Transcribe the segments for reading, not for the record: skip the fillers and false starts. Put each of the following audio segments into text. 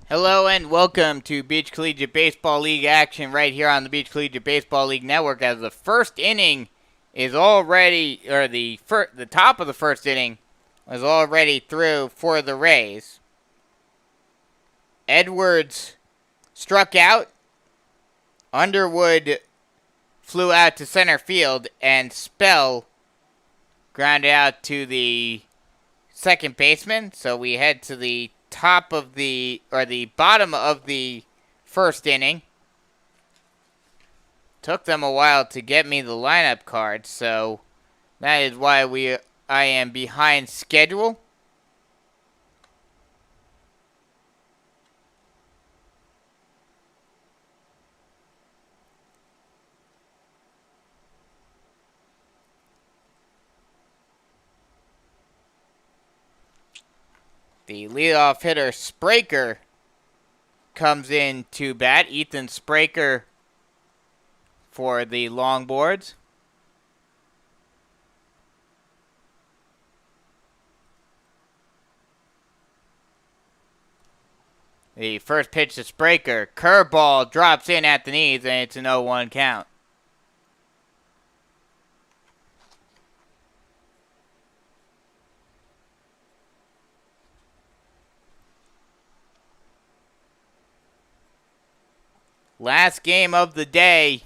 Hello and welcome to Beach Collegiate Baseball League action right here on the Beach Collegiate Baseball League Network. As the first inning is already, or the top of the first inning was already through for the Rays. Edwards struck out. Underwood flew out to center field, and Spell grounded out to the second baseman. So we head to the top of the bottom of the first inning. Took them a while to get me the lineup card, so that is why I am behind schedule. The leadoff hitter, Spraker, comes in to bat. Ethan Spraker for the Longboards. The first pitch to Spraker. Curveball drops in at the knees, and it's an 0-1 count. Last game of the day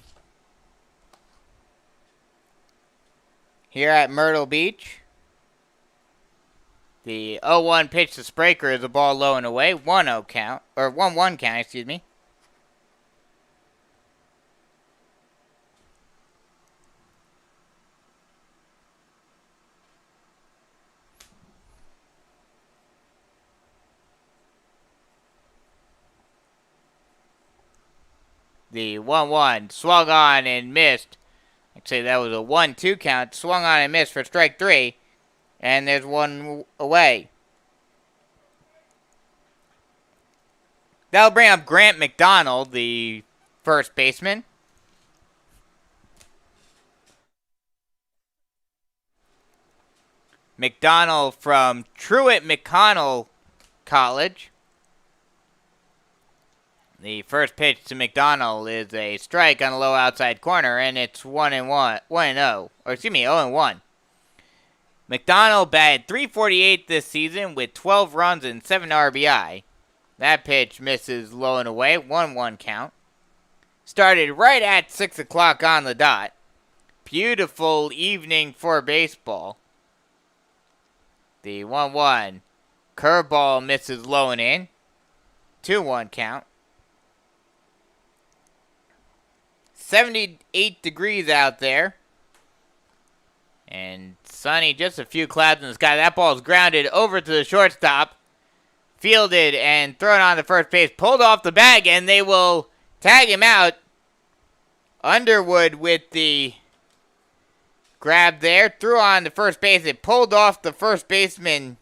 here at Myrtle Beach. The 0-1 pitch to Spraker is a ball low and away. 1-0 count, or 1-1 count, excuse me. The 1-1 swung on and missed. Actually, that was a 1-2 count. Swung on and missed for strike 3. And there's one away. That'll bring up Grant McDonald, the first baseman. McDonald from Truett McConnell College. The first pitch to McDonald is a strike on the low outside corner, and it's 1-0. Or excuse me, 0-1. McDonald batted .348 this season with 12 runs and 7 RBI. That pitch misses low and away, 1-1 count. Started right at 6 o'clock on the dot. Beautiful evening for baseball. The 1-1 curveball misses low and in, 2-1 count. 78 degrees out there. And sunny, just a few clouds in the sky. That ball is grounded over to the shortstop. Fielded and thrown on to first base. Pulled off the bag, and they will tag him out. Underwood with the grab there. Threw on to first base. It pulled off the first baseman.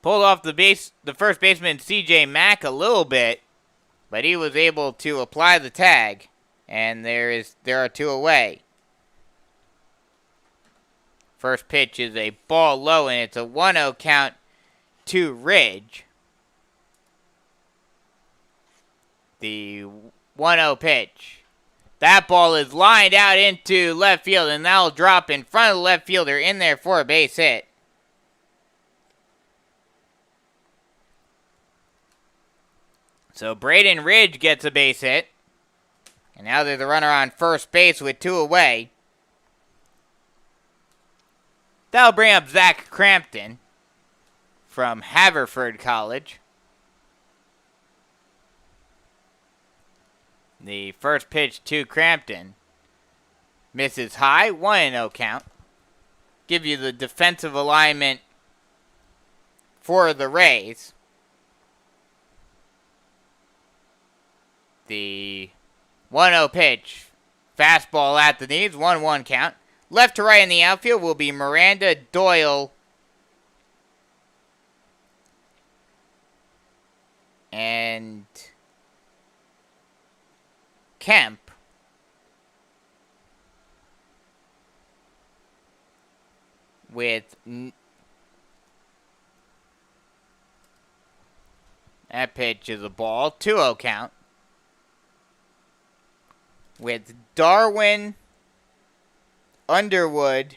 Pulled off the first baseman, C.J. Mack, a little bit, but he was able to apply the tag, and there are 2 away. First pitch is a ball low, and it's a 1-0 count to Ridge. The 1-0 pitch. That ball is lined out into left field, and that'll drop in front of the left fielder in there for a base hit. So Braden Ridge gets a base hit. And now there's a runner on first base with 2 away. That'll bring up Zach Crampton from Haverford College. The first pitch to Crampton misses high, 1-0 count. Give you the defensive alignment for the Rays. The 1-0 pitch. Fastball at the knees. 1-1 count. Left to right in the outfield will be Miranda, Doyle, and Kemp. With That pitch is a ball. 2-0 count. With Darwin, Underwood,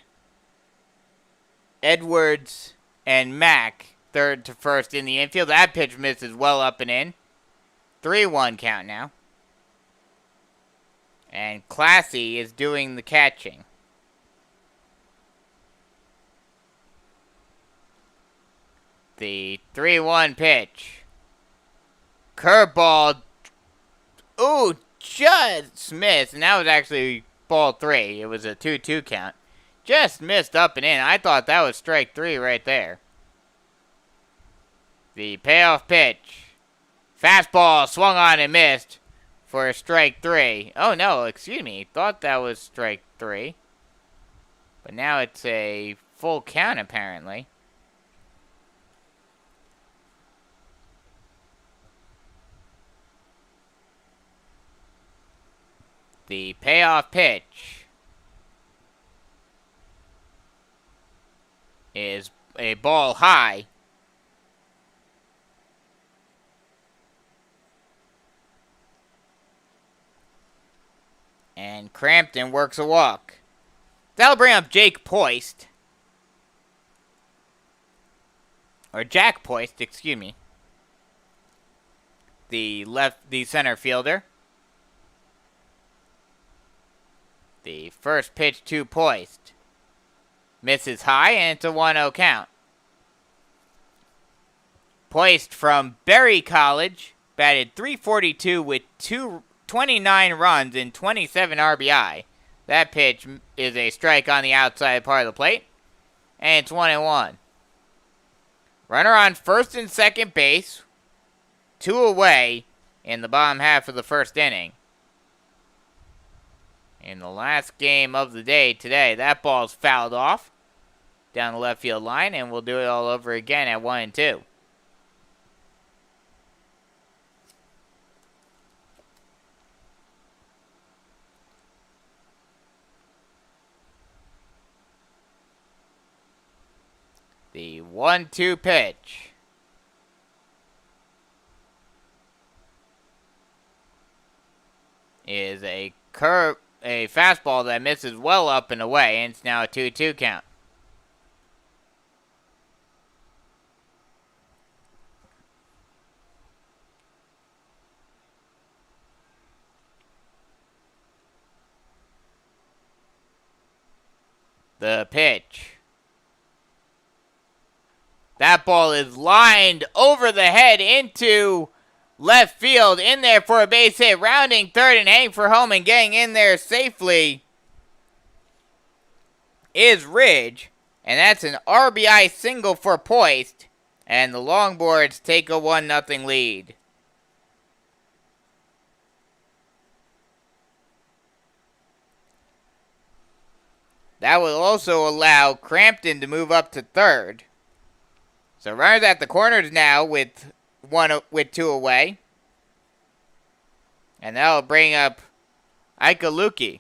Edwards, and Mack third to first in the infield. That pitch misses well up and in. 3-1 count now. And Classy is doing the catching. The 3-1 pitch. Curveball. Ooh, just missed. And that was actually ball 3. It was a 2-2 count. Just missed up and in. I thought that was strike 3 right there. The payoff pitch. Fastball swung on and missed for strike 3. Oh, no, excuse me. Thought that was strike 3. But now it's a full count, apparently. The payoff pitch is a ball high. And Crampton works a walk. That'll bring up Jake Poist. Or Jack Poist, excuse me. The center fielder. The first pitch to Poist. Misses high, and it's a 1-0 count. Poist from Berry College batted .342 with 29 runs and 27 RBI. That pitch is a strike on the outside part of the plate, and it's 1-1. Runner on first and second base, 2 away in the bottom half of the first inning. In the last game of the day today, that ball's fouled off down the left field line, and we'll do it all over again at 1-2. The 1-2 pitch. Is a fastball that misses well up and away, and it's now a 2-2 count. The pitch. That ball is lined over the head into left field, in there for a base hit, rounding third and heading for home and getting in there safely is Ridge. And that's an RBI single for Poist, and the Longboards take a 1-0 lead. That will also allow Crampton to move up to third. So runners at the corners now with 2 away. And that'll bring up Ikaluki.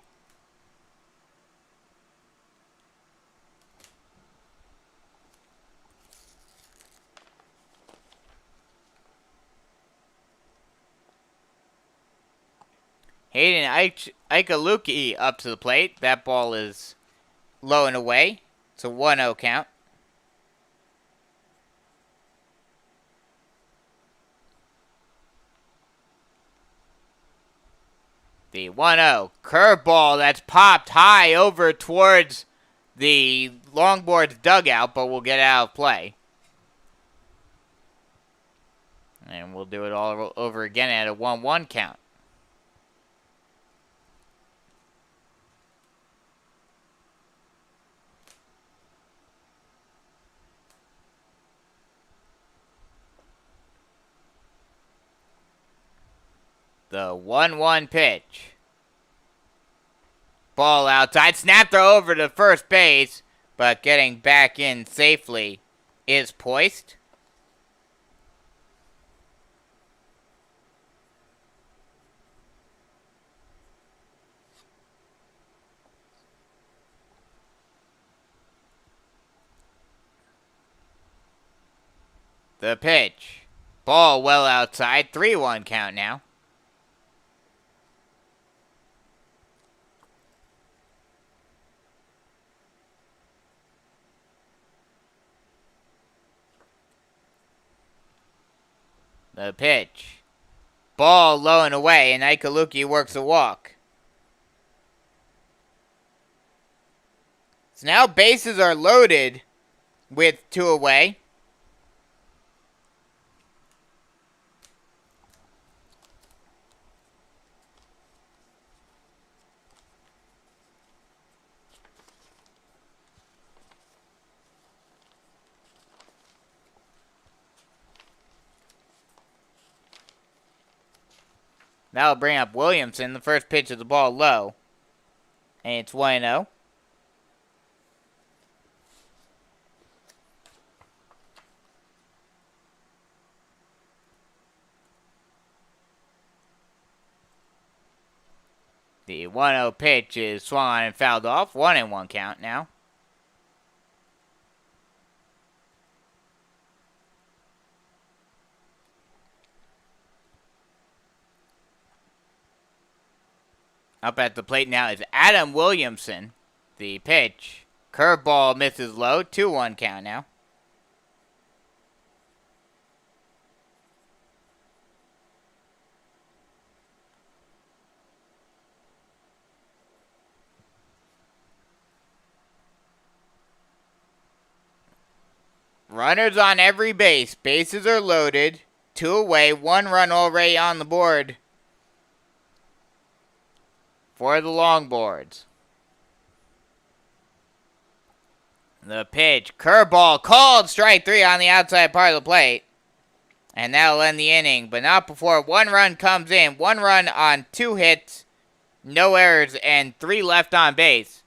Hayden Ikaluki up to the plate. That ball is low and away. It's a 1-0 count. The 1-0 curveball that's popped high over towards the Longboards dugout, but will get out of play. And we'll do it all over again at a 1-1 count. The 1-1 pitch. Ball outside. Snap throw over to first base, but getting back in safely is Poist. The pitch. Ball well outside. 3-1 count now. The pitch. Ball low and away, and Ikaluki works a walk. So now bases are loaded with 2 away. That'll bring up Williamson. The first pitch of the ball low. And it's 1-0. The 1-0 pitch is swung on and fouled off. 1-1 count now. Up at the plate now is Adam Williamson. The pitch. Curveball misses low. 2-1 count now. Runners on every base. Bases are loaded. 2 away. 1 run already on the board for the Longboards. The pitch. Curveball called. Strike 3 on the outside part of the plate. And that'll end the inning, but not before 1 run comes in. 1 run on 2 hits, no errors, and 3 left on base.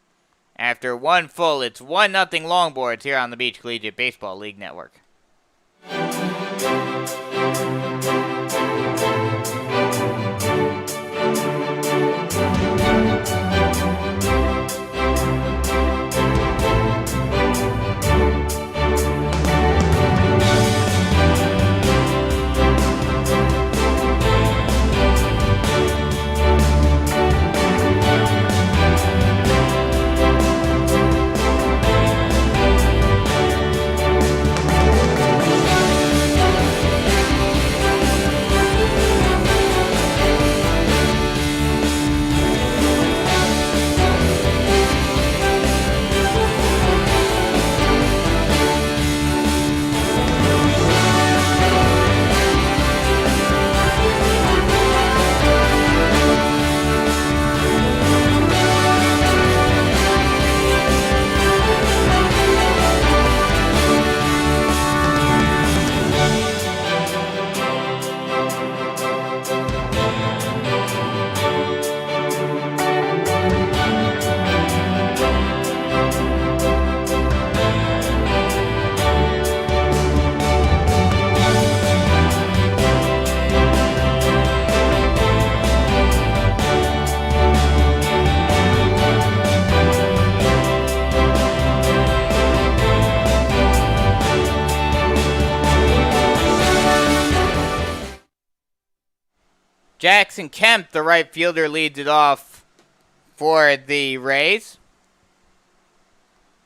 After 1 full, it's 1-0 Longboards here on the Beach Collegiate Baseball League Network. Jackson Kemp, the right fielder, leads it off for the Rays.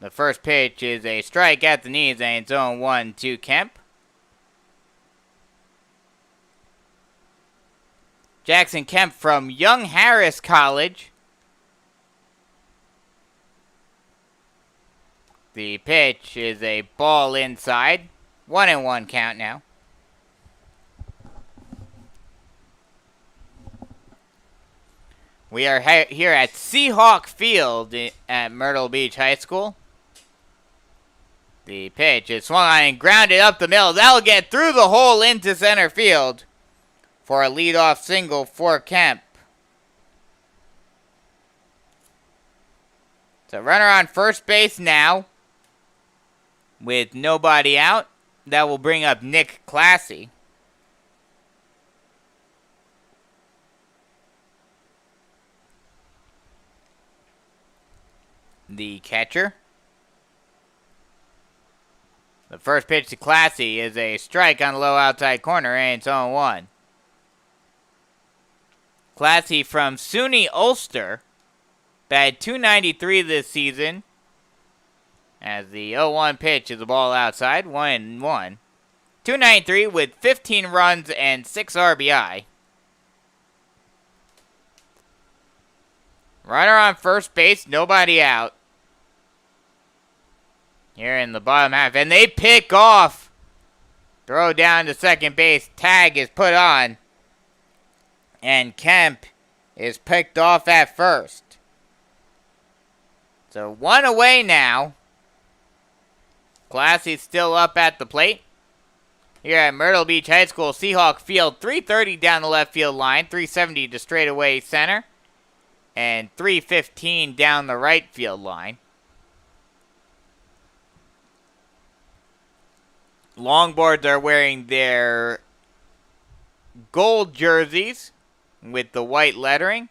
The first pitch is a strike at the knees, and it's 0-1 to Kemp. Jackson Kemp from Young Harris College. The pitch is a ball inside. 1-1 count now. We are here at Seahawk Field at Myrtle Beach High School. The pitch is swung on and grounded up the middle. That'll get through the hole into center field for a leadoff single for Kemp. So runner on first base now with nobody out. That will bring up Nick Classy. The catcher. The first pitch to Classy is a strike on the low outside corner, and it's 0-1. Classy from SUNY Ulster batted .293 this season. As the 0-1 pitch is the ball outside, 1-1. .293 with 15 runs and 6 RBI. Runner on first base, nobody out. Here in the bottom half, and they pick off. Throw down to second base, tag is put on. And Kemp is picked off at first. So 1 away now. Classy's still up at the plate. Here at Myrtle Beach High School, Seahawk Field, 330 down the left field line, 370 to straightaway center, and 315 down the right field line. Longboards are wearing their gold jerseys with the white lettering.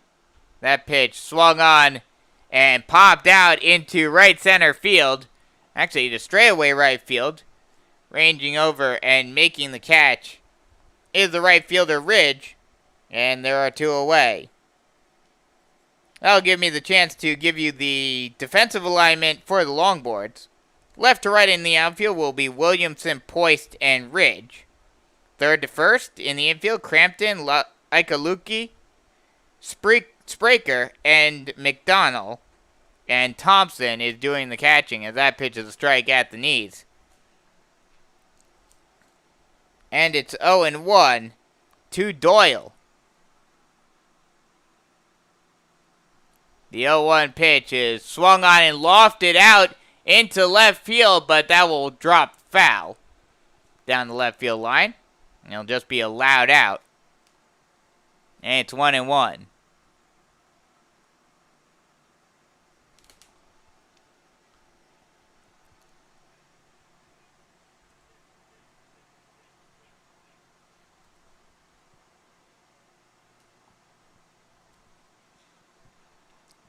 That pitch swung on and popped out into right center field. Actually, to straightaway right field. Ranging over and making the catch is the right fielder Ridge. And there are 2 away. That'll give me the chance to give you the defensive alignment for the Longboards. Left to right in the outfield will be Williamson, Poist, and Ridge. Third to first in the infield, Crampton, Ikaluki, Spraker, and McDonald. And Thompson is doing the catching as that pitch is a strike at the knees. And it's 0-1 to Doyle. The 0-1 pitch is swung on and lofted out into left field, but that will drop foul down the left field line. And it'll just be allowed out. And it's 1-1.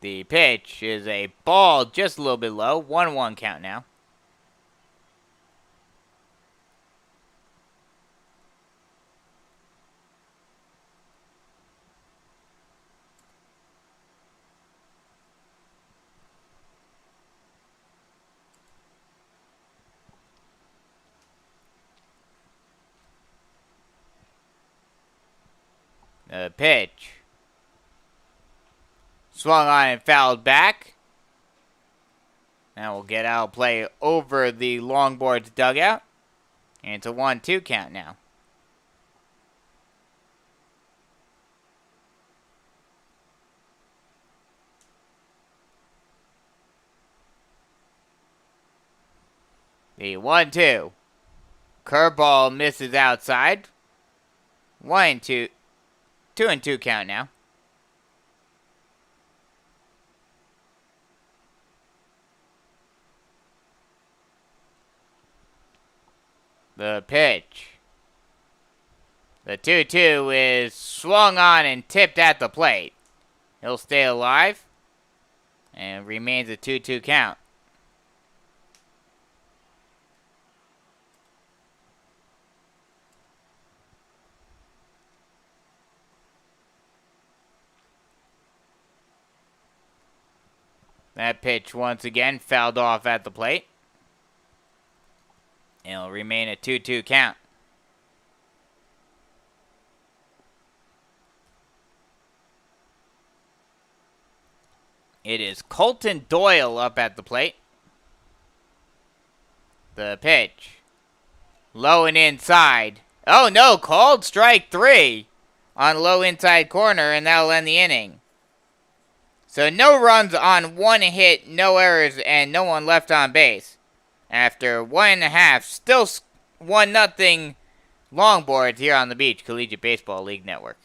The pitch is a ball just a little bit low. 1-1 count now. The pitch. Swung on and fouled back. Now we'll get out play over the Longboards dugout. And it's a 1-2 count now. The 1-2. Curveball misses outside. 1-2. 2-2 count now. The pitch. The 2-2 is swung on and tipped at the plate. He'll stay alive and remains a 2-2 count. That pitch once again fouled off at the plate. It'll remain a 2-2 count. It is Colton Doyle up at the plate. The pitch. Low and inside. Oh no, called strike 3 on low inside corner, and that'll end the inning. So no runs on 1 hit, no errors, and no one left on base. After 1.5, still 1-0 Longboards here on the Beach Collegiate Baseball League Network.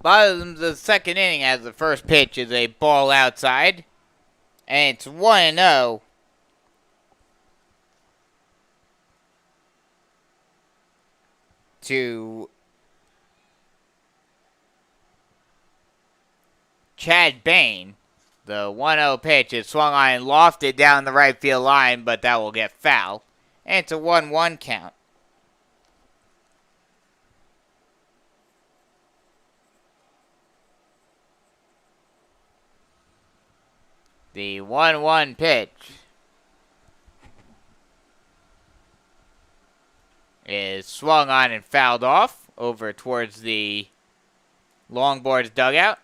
Bottom of the second inning as the first pitch is a ball outside. And it's 1-0. To Chad Bain. The 1-0 pitch is swung on and lofted down the right field line, but that will get foul. And it's a 1-1 count. The 1-1 pitch is swung on and fouled off over towards the Longboards dugout.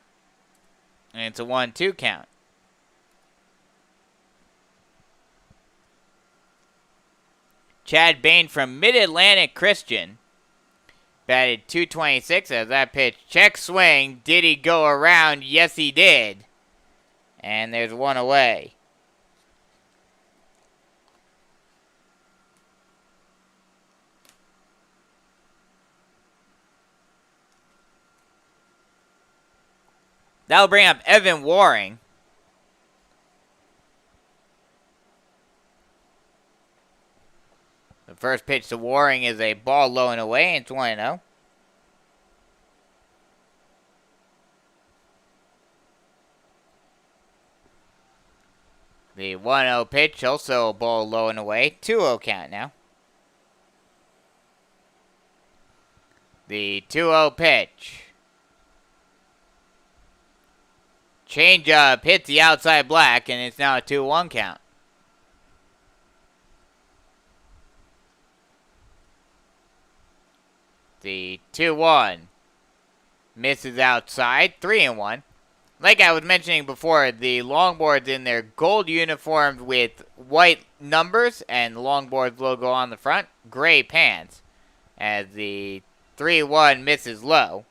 And it's a 1-2 count. Chad Bain from Mid-Atlantic Christian batted .226 as that pitch. Check swing. Did he go around? Yes, he did. And there's one away. That'll bring up Evan Waring. The first pitch to Waring is a ball low and away, and it's 1-0. The 1-0 pitch, also a ball low and away. 2-0 count now. The 2-0 pitch. Changeup hits the outside black, and it's now a 2-1 count. The 2-1 misses outside. 3-1. Like I was mentioning before, the Longboards in their gold uniforms with white numbers and Longboards logo on the front, gray pants, as the 3-1 misses low.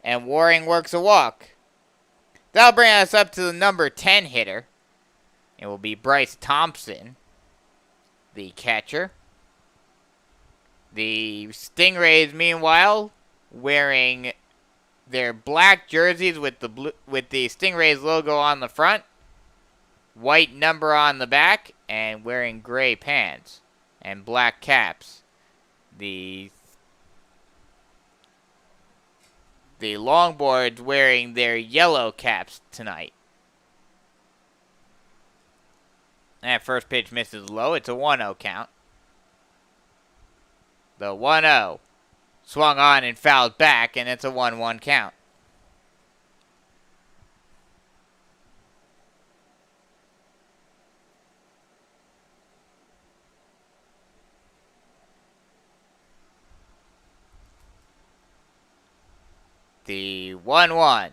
And Waring works a walk. That'll bring us up to the number 10 hitter. It will be Bryce Thompson, the catcher. The Stingrays, meanwhile, wearing their black jerseys with the Stingrays logo on the front, white number on the back, and wearing gray pants and black caps. The Longboards wearing their yellow caps tonight. That first pitch misses low. It's a 1-0 count. The 1-0 swung on and fouled back, and it's a 1-1 count. The 1-1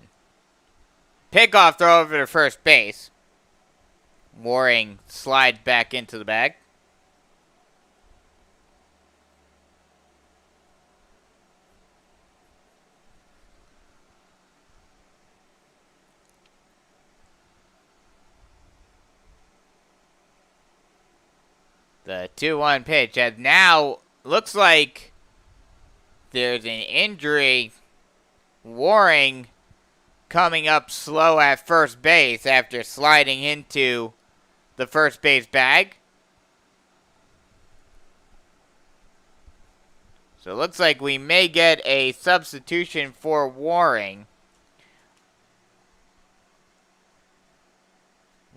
pickoff throw over to first base. Waring slides back into the bag. The 2-1 pitch has now looks like there's an injury. Waring coming up slow at first base after sliding into the first base bag. So it looks like we may get a substitution for Waring.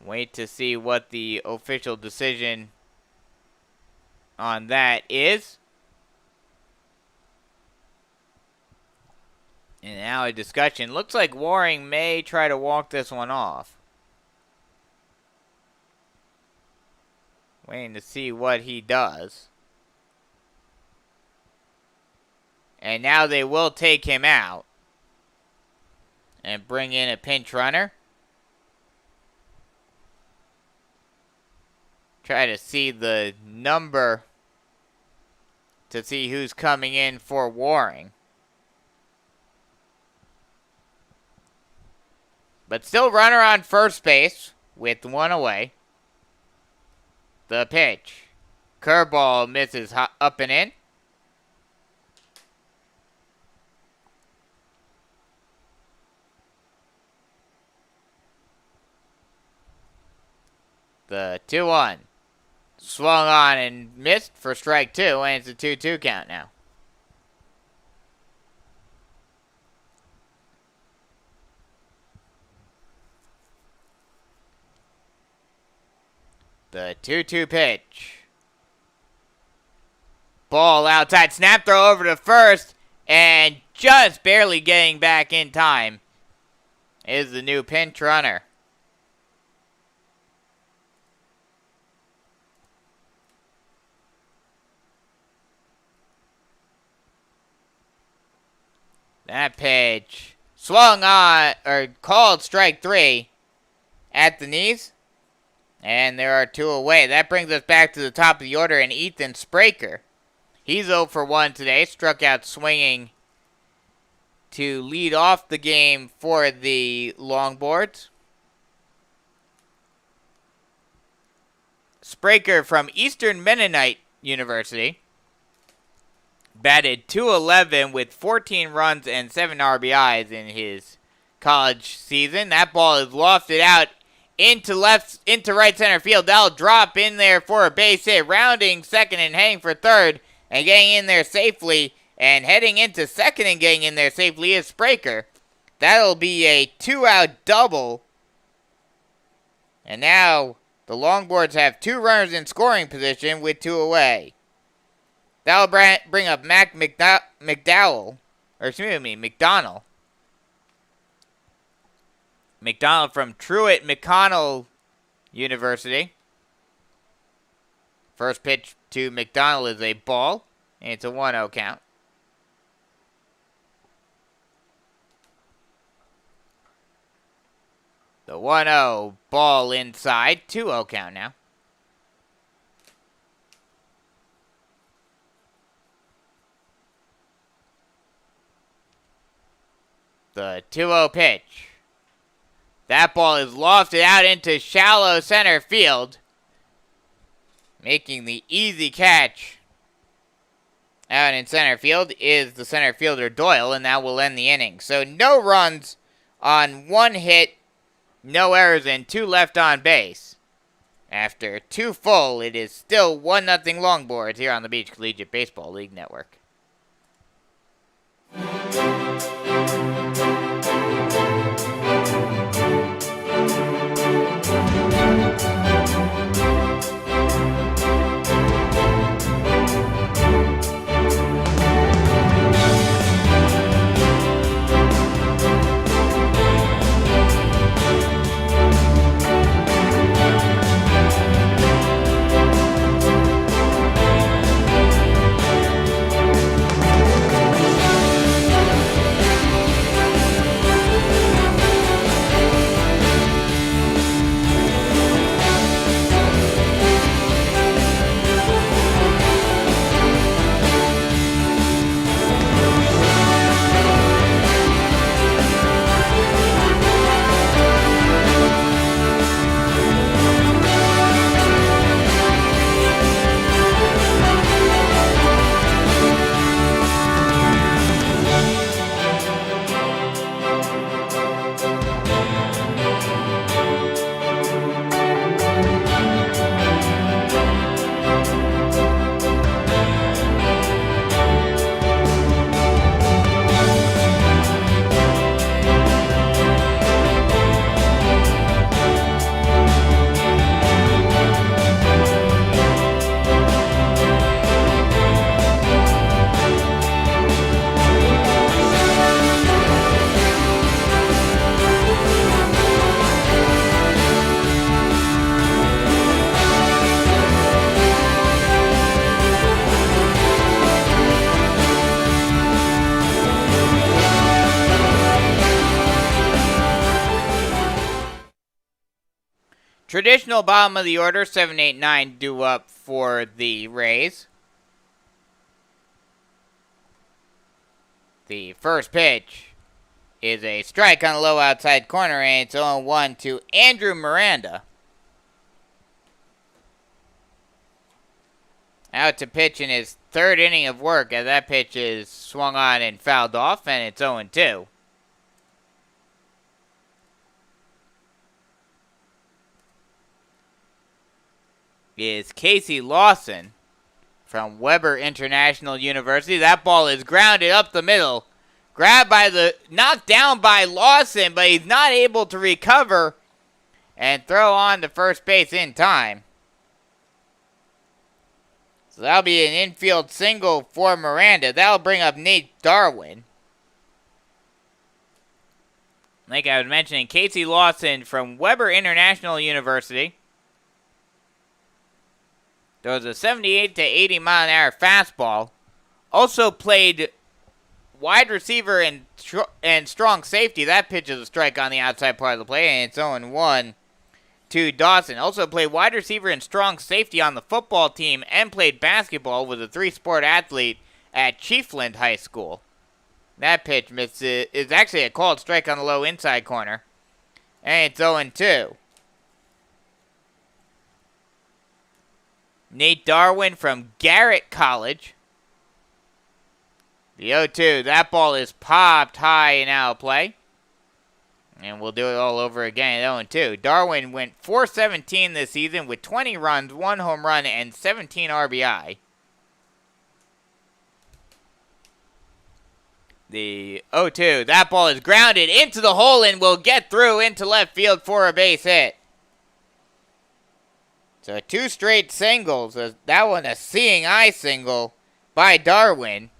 Wait to see what the official decision on that is. And now a discussion. Looks like Waring may try to walk this one off. Waiting to see what he does. And now they will take him out. And bring in a pinch runner. Try to see the number to see who's coming in for Waring. But still runner on first base with one away. The pitch. Curveball misses up and in. The 2-1. Swung on and missed for strike 2, and it's a 2-2 count now. The 2-2 pitch. Ball outside, snap throw over to first, and just barely getting back in time is the new pinch runner. That pitch swung on, or called strike 3 at the knees. And there are 2 away. That brings us back to the top of the order, and Ethan Spraker. He's 0 for 1 today. Struck out swinging to lead off the game for the Longboards. Spraker from Eastern Mennonite University batted .211 with 14 runs and 7 RBIs in his college season. That ball is lofted out into right center field. That'll drop in there for a base hit, rounding second and heading for third, and getting in there safely, and heading into second and getting in there safely is Spraker. That'll be a 2-out double. And now the Longboards have 2 runners in scoring position with 2 away. That'll bring up Mac McDowell. McDonald from Truett McConnell University. First pitch to McDonald is a ball, and it's a 1-0 count. The 1-0 ball inside, 2-0 count now. The 2-0 pitch. That ball is lofted out into shallow center field, making the easy catch out in center field is the center fielder Doyle, and that will end the inning. So no runs on 1 hit, no errors, and 2 left on base. After 2 full, it is still 1-0 Longboards here on the Beach Collegiate Baseball League Network. Traditional bottom of the order, 7, 8, 9 due up for the Rays. The first pitch is a strike on the low outside corner, and it's 0-1 to Andrew Miranda. Out to pitch in his 3rd inning of work, as that pitch is swung on and fouled off, and it's 0-2. is Casey Lawson from Weber International University. That ball is grounded up the middle. Knocked down by Lawson, but he's not able to recover and throw on to first base in time. So that'll be an infield single for Miranda. That'll bring up Nate Darwin. Like I was mentioning, Casey Lawson from Weber International University throws a 78 to 80 mile an hour fastball. Also played wide receiver and strong safety. That pitch is a strike on the outside part of the plate, and it's 0-1 to Dawson. Also played wide receiver and strong safety on the football team and played basketball, with a three-sport athlete at Chiefland High School. That pitch misses. Is actually a called strike on the low inside corner, and it's 0-2. Nate Darwin from Garrett College. The 0-2. That ball is popped high and out of play. And we'll do it all over again at 0-2. Darwin went .417 this season with 20 runs, 1 home run, and 17 RBI. The 0-2. That ball is grounded into the hole and will get through into left field for a base hit. So 2 straight singles. That one a seeing eye single by Darwin.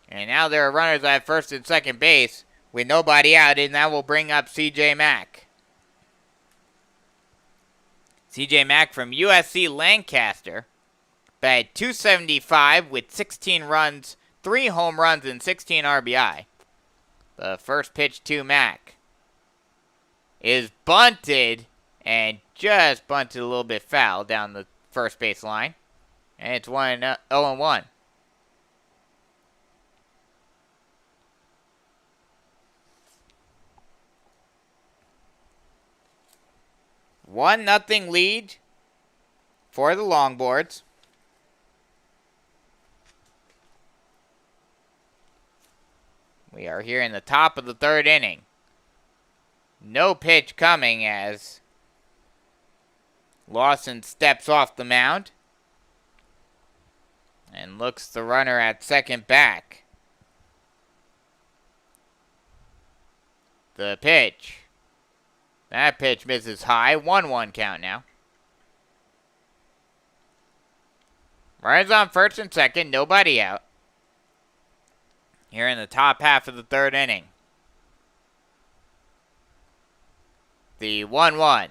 And now there are runners at first and second base with nobody out, and that will bring up C.J. Mack. C.J. Mack from USC Lancaster batted .275 with 16 runs, 3 home runs, and 16 RBI. The first pitch to Mack is bunted, and just bunted a little bit foul down the first base line. And it's 0-1. 1-0 lead for the Longboards. We are here in the top of the third inning. No pitch coming as Lawson steps off the mound and looks the runner at second back. The pitch. That pitch misses high. 1-1 count now. Runners on first and second. Nobody out. Here in the top half of the third inning. The 1-1.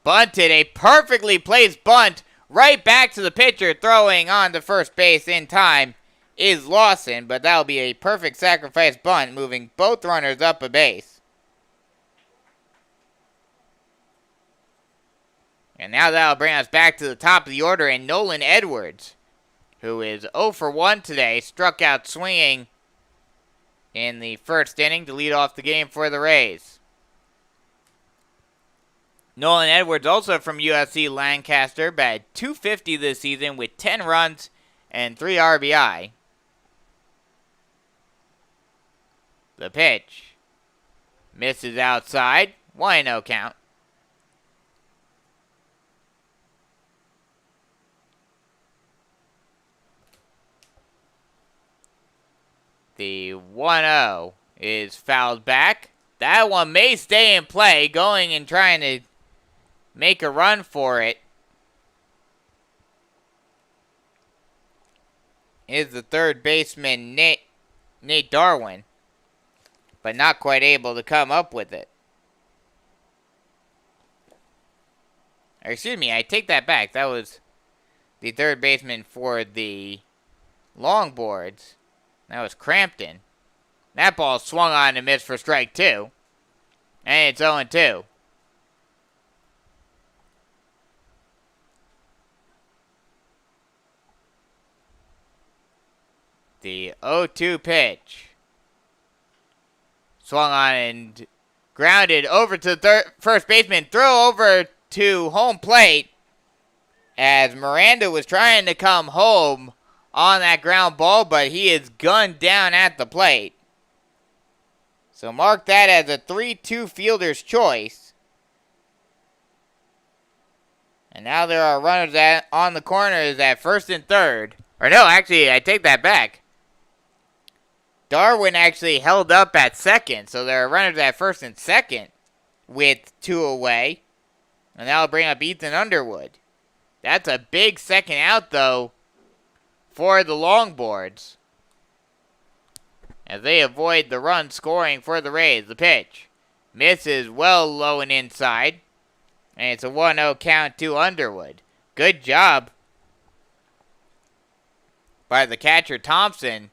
Bunted. A perfectly placed bunt right back to the pitcher. Throwing on to first base in time is Lawson. But that'll be a perfect sacrifice bunt, moving both runners up a base. And now that'll bring us back to the top of the order, and Nolan Edwards, who is 0 for 1 today, struck out swinging in the first inning to lead off the game for the Rays. Nolan Edwards, also from USC Lancaster, batted .250 this season with 10 runs and 3 RBI. The pitch misses outside. 1-0 count. The 1-0 is fouled back. That one may stay in play, going and trying to make a run for it is the third baseman, Nate Darwin, but not quite able to come up with it. Or excuse me, I take that back. That was the third baseman for the Longboards. That was Crampton. That ball swung on and missed for strike 2. And it's 0-2. The 0-2 pitch. Swung on and grounded over to the first baseman. Throw over to home plate as Miranda was trying to come home on that ground ball, but he is gunned down at the plate. So mark that as a 3-2 fielder's choice. And now there are runners on the corners at first and third. Or no, actually, I take that back. Darwin actually held up at second, so there are runners at first and second with 2 away. And that'll bring up Ethan Underwood. That's a big second out, though, for the Longboards, as they avoid the run scoring for the Rays. The pitch misses well low and inside, and it's a 1-0 count to Underwood. Good job by the catcher Thompson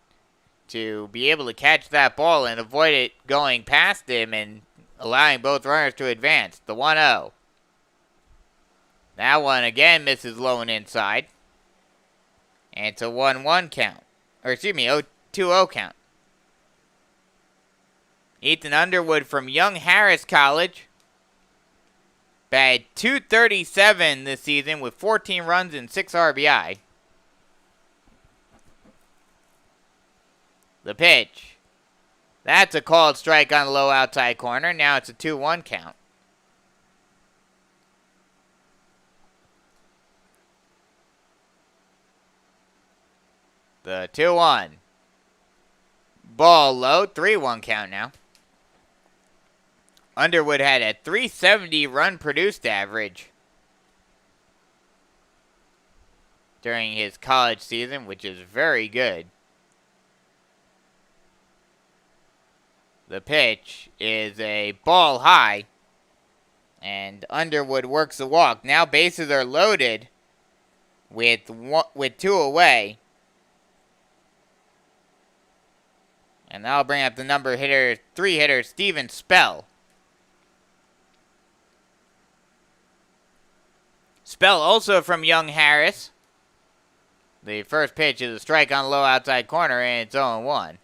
to be able to catch that ball and avoid it going past him and allowing both runners to advance. The 1-0. That one again misses low and inside. And it's a 1-1 count. Or excuse me, 2-0 count. Ethan Underwood from Young Harris College batted .237 this season with 14 runs and 6 RBI. The pitch. That's a called strike on the low outside corner. Now it's a 2-1 count. The 2-1. Ball low. 3-1 count now. Underwood had a .370 run produced average during his college season, which is very good. The pitch is a ball high, and Underwood works the walk. Now bases are loaded with 2 away. And that'll bring up the number hitter, 3 hitter, Steven Spell. Spell also from Young Harris. The first pitch is a strike on the low outside corner, and it's 0-1.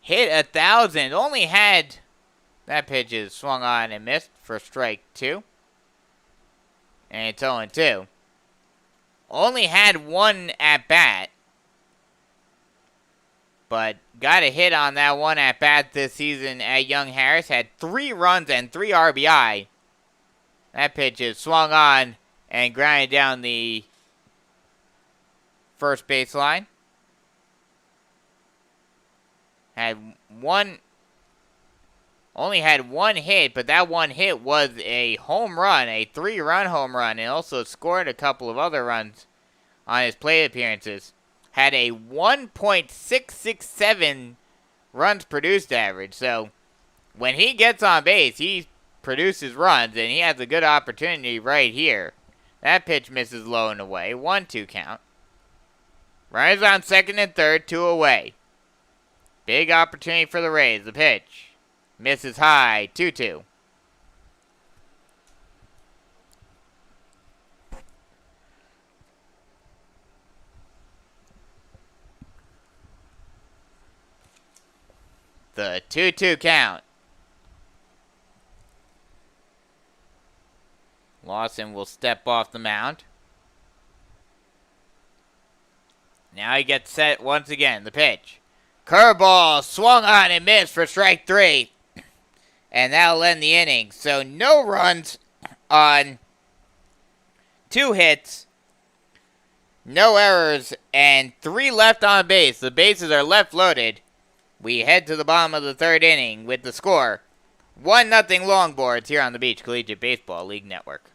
Hit 1,000. Only had... That pitch is swung on and missed for strike 2. And it's 0-2. Only had 1 at-bat. But got a hit on that 1 at-bat this season at Young Harris. Had 3 runs and 3 RBI. That pitch is swung on and grounded down the first baseline. Only had 1 hit, but that 1 hit was a home run, a 3-run home run, and also scored a couple of other runs on his plate appearances. Had a 1.667 runs produced average, so when he gets on base, he produces runs, and he has a good opportunity right here. That pitch misses low and away, 1-2 count. Runners on second and third, 2 away. Big opportunity for the Rays. The pitch misses high, 2-2. The 2-2 count. Lawson will step off the mound. Now he gets set once again. The pitch. Curveball swung on and missed for strike 3. And that'll end the inning. So no runs on 2 hits. No errors and 3 left on base. The bases are left loaded. We head to the bottom of the 3rd inning with the score 1-0 Longboards here on the Beach Collegiate Baseball League Network.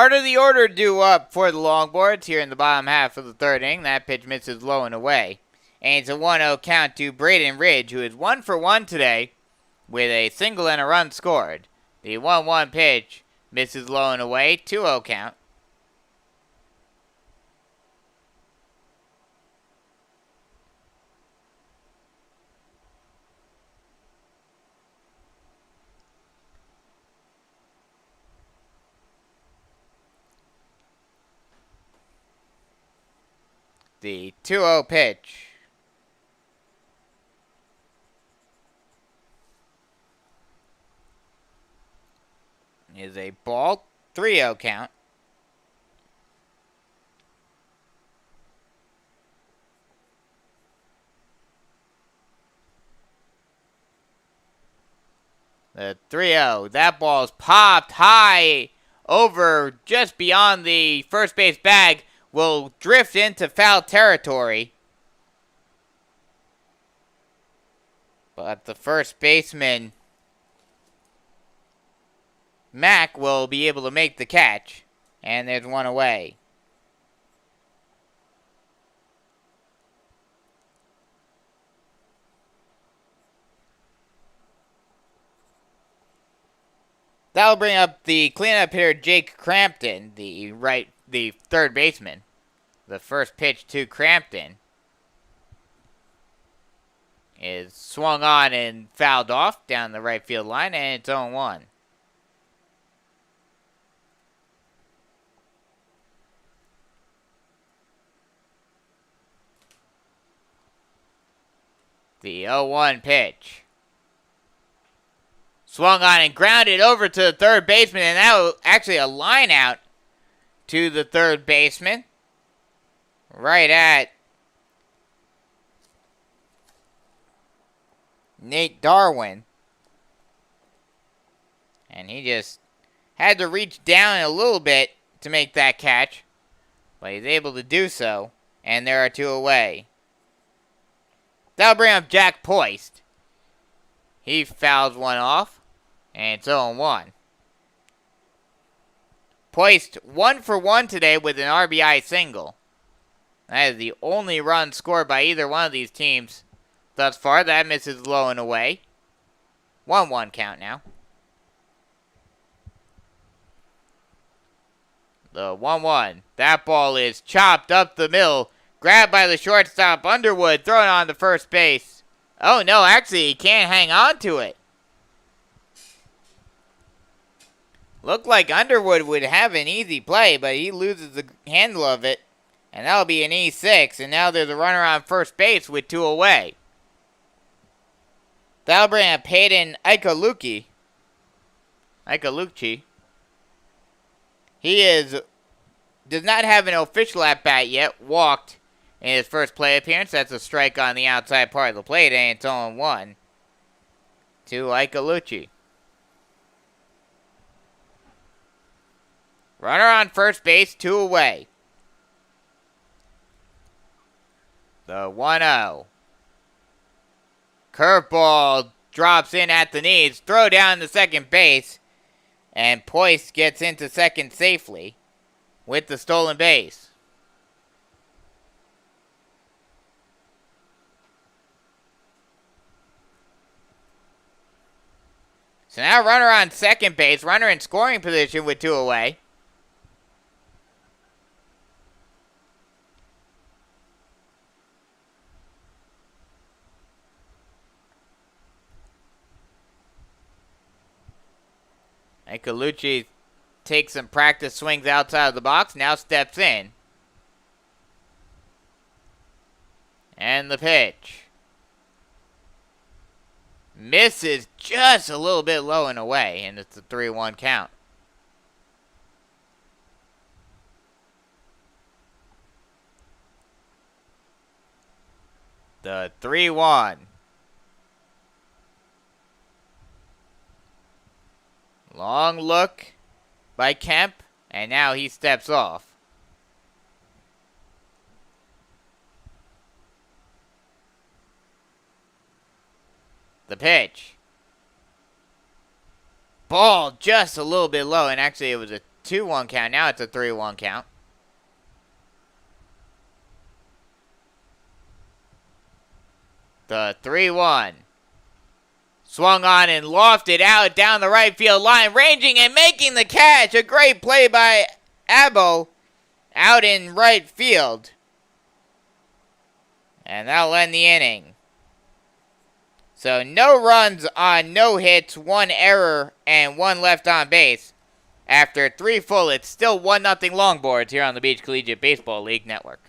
Start of the order due up for the Longboards here in the bottom half of the third inning. That pitch misses low and away. And it's a 1-0 count to Braden Ridge, who is 1 for 1 today with a single and a run scored. The 1-1 pitch misses low and away, 2-0 count. The 2-0 pitch is a ball, 3-0 count. The 3-0, that ball's popped high over just beyond the first base bag, will drift into foul territory. But the first baseman, Mack, will be able to make the catch. And there's one away. That'll bring up the cleanup hitter, Jake Crampton, the third baseman. The first pitch to Crampton is swung on and fouled off down the right field line, and it's 0-1. The 0-1 pitch. Swung on and grounded over to the third baseman, and that was actually a line out to the third baseman. Right at Nate Darwin. And he just had to reach down a little bit to make that catch. But he's able to do so. And there are two away. That'll bring up Jack Poist. He fouls one off. And it's 0-1. Poist 1 for 1 today with an RBI single. That is the only run scored by either one of these teams thus far. That misses low and away. 1-1 count now. The 1-1. That ball is chopped up the middle. Grabbed by the shortstop, Underwood, thrown on to first base. Oh no, actually he can't hang on to it. Looked like Underwood would have an easy play, but he loses the handle of it. And that'll be an E6, and now there's a runner on first base with two away. That'll bring up Hayden Ikaluchi. He does not have an official at-bat yet. Walked in his first play appearance. That's a strike on the outside part of the plate, and it's 0-1 to Ikaluchi. Runner on first base, two away. The 1-0. Curveball drops in at the knees. Throw down to second base. And Poist gets into second safely with the stolen base. So now runner on second base. Runner in scoring position with two away. Ikaluchi takes some practice swings outside of the box, now steps in. And the pitch. Misses just a little bit low and away, and it's a 3-1 count. The 3-1. Long look by Kemp, and now he steps off. The pitch. Ball just a little bit low, and actually it was a 2-1 count. Now it's a 3-1 count. The 3-1. Swung on and lofted out down the right field line, ranging and making the catch. A great play by Abbo out in right field. And that'll end the inning. So no runs on no hits, 1 error, and 1 left on base. After 3 full, it's still 1-0 Longboards here on the Beach Collegiate Baseball League Network.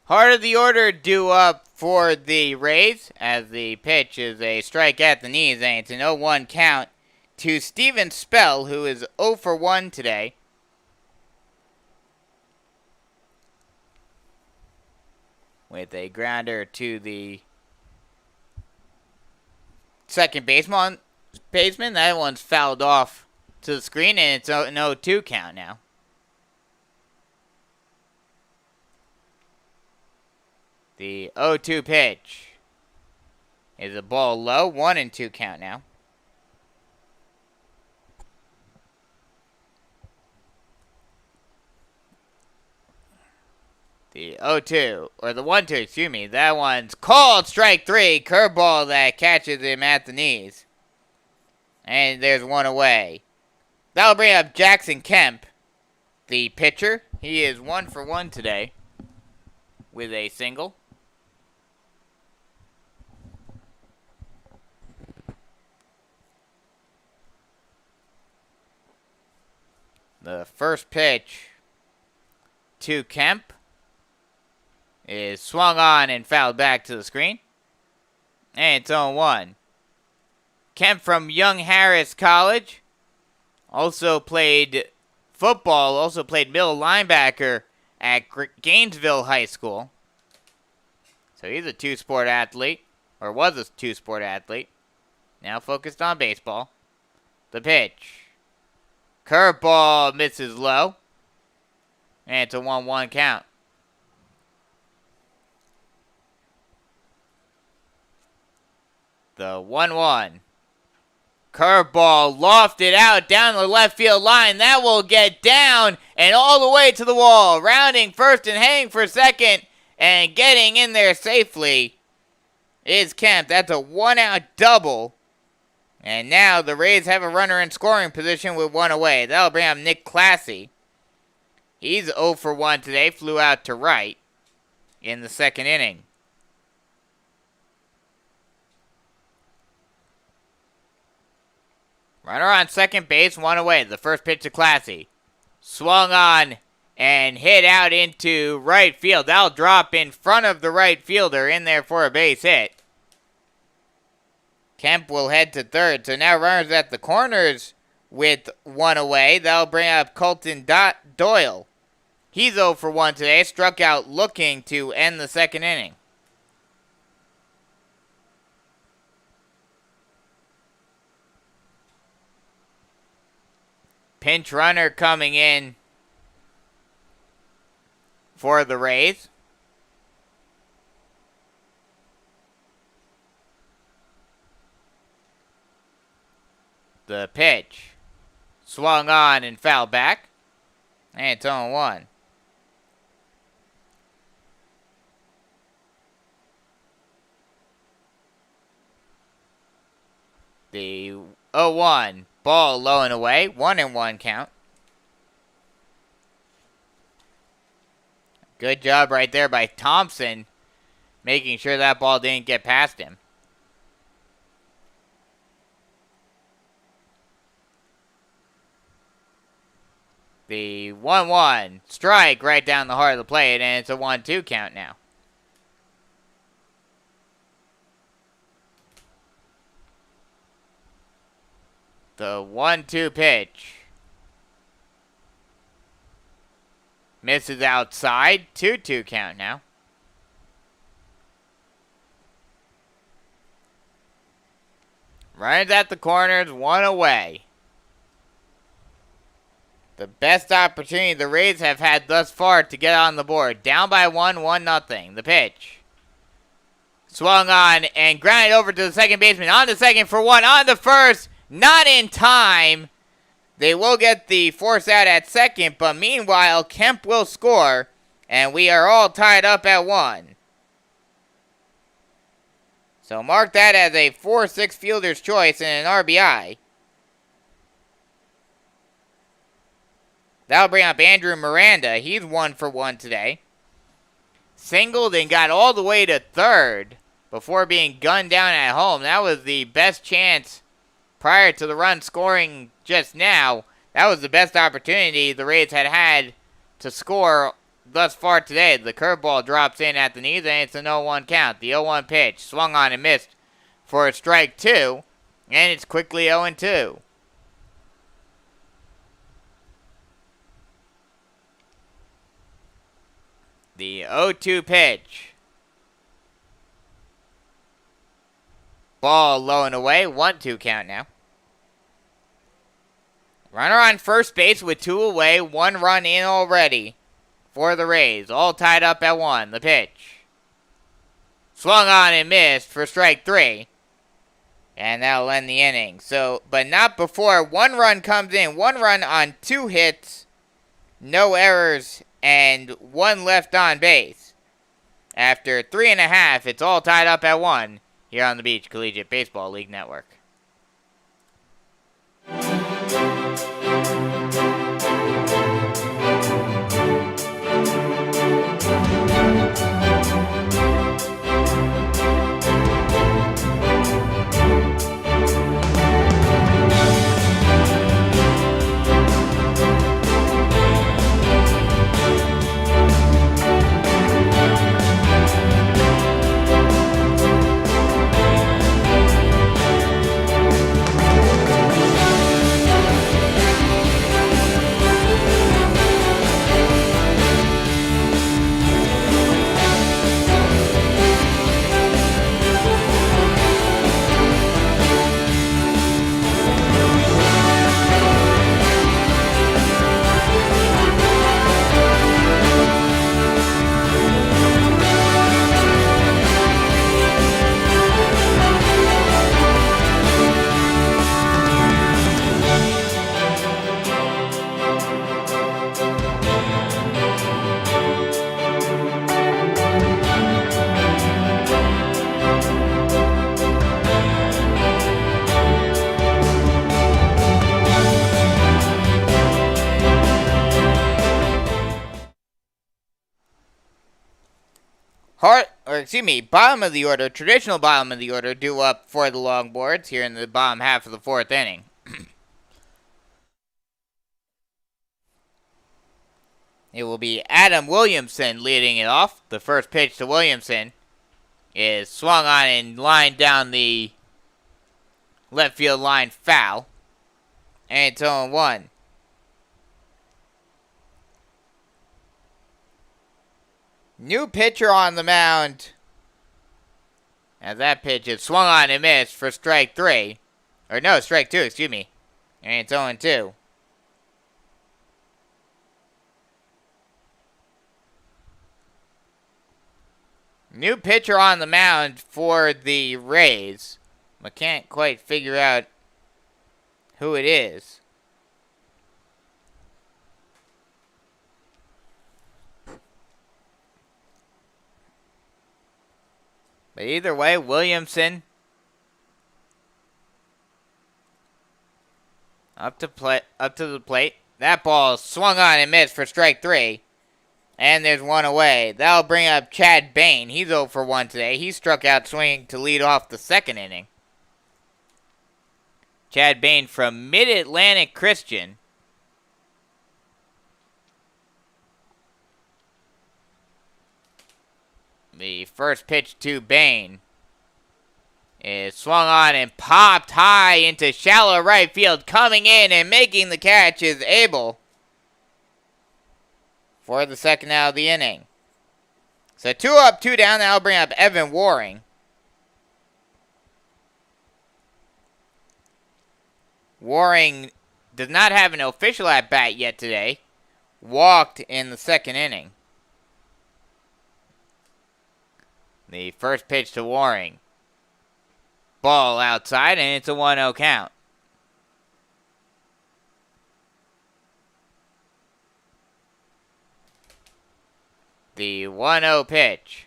Heart of the order due up for the Rays, as the pitch is a strike at the knees, and it's an 0-1 count to Steven Spell, who is 0 for 1 today. With a grounder to the second baseman. That one's fouled off to the screen, and it's an 0-2 count now. The 0-2 pitch is a ball low, 1-2 count now. The 0-2, or the 1-2, excuse me, that one's called strike 3, curveball that catches him at the knees. And there's 1 away. That'll bring up Jackson Kemp, the pitcher. He is 1 for 1 today with a single. The first pitch to Kemp is swung on and fouled back to the screen. And it's 0-1. Kemp from Young Harris College. Also played football, also played middle linebacker at Gainesville High School. So he's a two-sport athlete, or was a two-sport athlete. Now focused on baseball. The pitch. Curveball misses low. And it's a 1-1 count. The 1-1. Curveball lofted out down the left field line. That will get down and all the way to the wall. Rounding first and heading for second. And getting in there safely is Kemp. That's a 1-out double. And now the Rays have a runner in scoring position with 1 away. That'll bring up Nick Classy. He's 0 for 1 today. Flew out to right in the second inning. Runner on second base, 1 away. The first pitch to Classy. Swung on and hit out into right field. That'll drop in front of the right fielder in there for a base hit. Kemp will head to third. So now runners at the corners with one away. That'll bring up Colton Doyle. He's 0 for 1 today. Struck out looking to end the second inning. Pinch runner coming in for the Rays. The pitch swung on and fouled back. And it's 0-1. The 0-1 ball low and away. 1-1 count. Good job right there by Thompson, making sure that ball didn't get past him. The 1-1 strike right down the heart of the plate, and it's a 1-2 count now. The 1-2 pitch misses outside. 2-2 count now. Runners at the corners, one away. The best opportunity the Rays have had thus far to get on the board. Down by 1-0. The pitch swung on and grounded over to the second baseman. On to second for one. On to first. Not in time. They will get the force out at second, but meanwhile, Kemp will score, and we are all tied up at 1. So mark that as a 4-6 fielder's choice and an RBI. That'll bring up Andrew Miranda. He's 1 for 1 today. Singled and got all the way to third before being gunned down at home. That was the best chance prior to the run scoring just now. That was the best opportunity the Rays had had to score thus far today. The curveball drops in at the knees, and it's an 0-1 count. The 0-1 pitch swung on and missed for a strike 2, and it's quickly 0-2. The 0-2 pitch. Ball low and away. 1-2 count now. Runner on first base with 2 away. 1 run in already for the Rays. All tied up at 1. The pitch swung on and missed for strike 3. And that'll end the inning. So, but not before 1 run comes in. 1 run on 2 hits. No errors and 1 left on base. After 3.5, it's all tied up at 1 here on the Beach Collegiate Baseball League Network. Bottom of the order, traditional bottom of the order, due up for the Longboards here in the bottom half of the 4th inning. It will be Adam Williamson leading it off. The first pitch to Williamson is swung on and lined down the Left field line foul. And it's 0-1. New pitcher on the mound. As that pitch is swung on and missed for strike 3. Or no, strike 2, excuse me. And it's 0-2. New pitcher on the mound for the Rays. I can't quite figure out who it is. But either way, Williamson up to the plate. That ball swung on and missed for strike 3. And there's one away. That'll bring up Chad Bain. He's 0 for 1 today. He struck out swinging to lead off the second inning. Chad Bain from Mid-Atlantic Christian. The first pitch to Bain is swung on and popped high into shallow right field. Coming in and making the catch is Abel for the second out of the inning. So 2 up, 2 down. That'll bring up Evan Waring. Waring does not have an official at-bat yet today. Walked in the second inning. The first pitch to Waring. Ball outside, and it's a 1-0 count. The 1-0 pitch.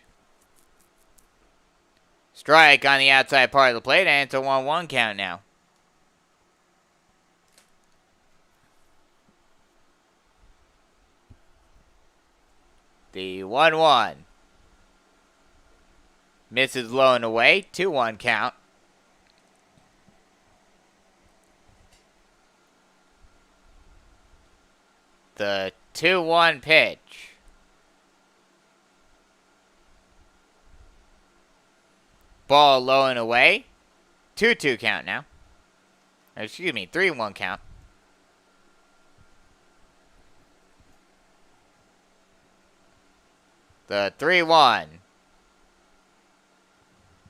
Strike on the outside part of the plate, and it's a 1-1 count now. The 1-1. Misses low and away, 2-1 count. The 2-1 pitch. Ball low and away. 2-2 count now. Excuse me, 3-1 count. The 3-1.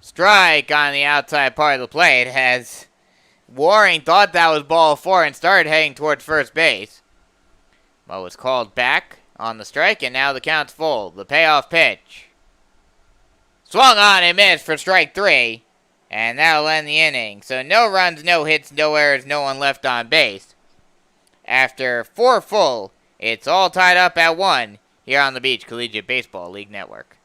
Strike on the outside part of the plate as Waring thought that was ball 4 and started heading towards first base. But was called back on the strike, and now the count's full. The payoff pitch. Swung on and missed for strike 3, and that'll end the inning. So no runs, no hits, no errors, no one left on base. After 4 full, it's all tied up at 1 here on the Beach Collegiate Baseball League Network.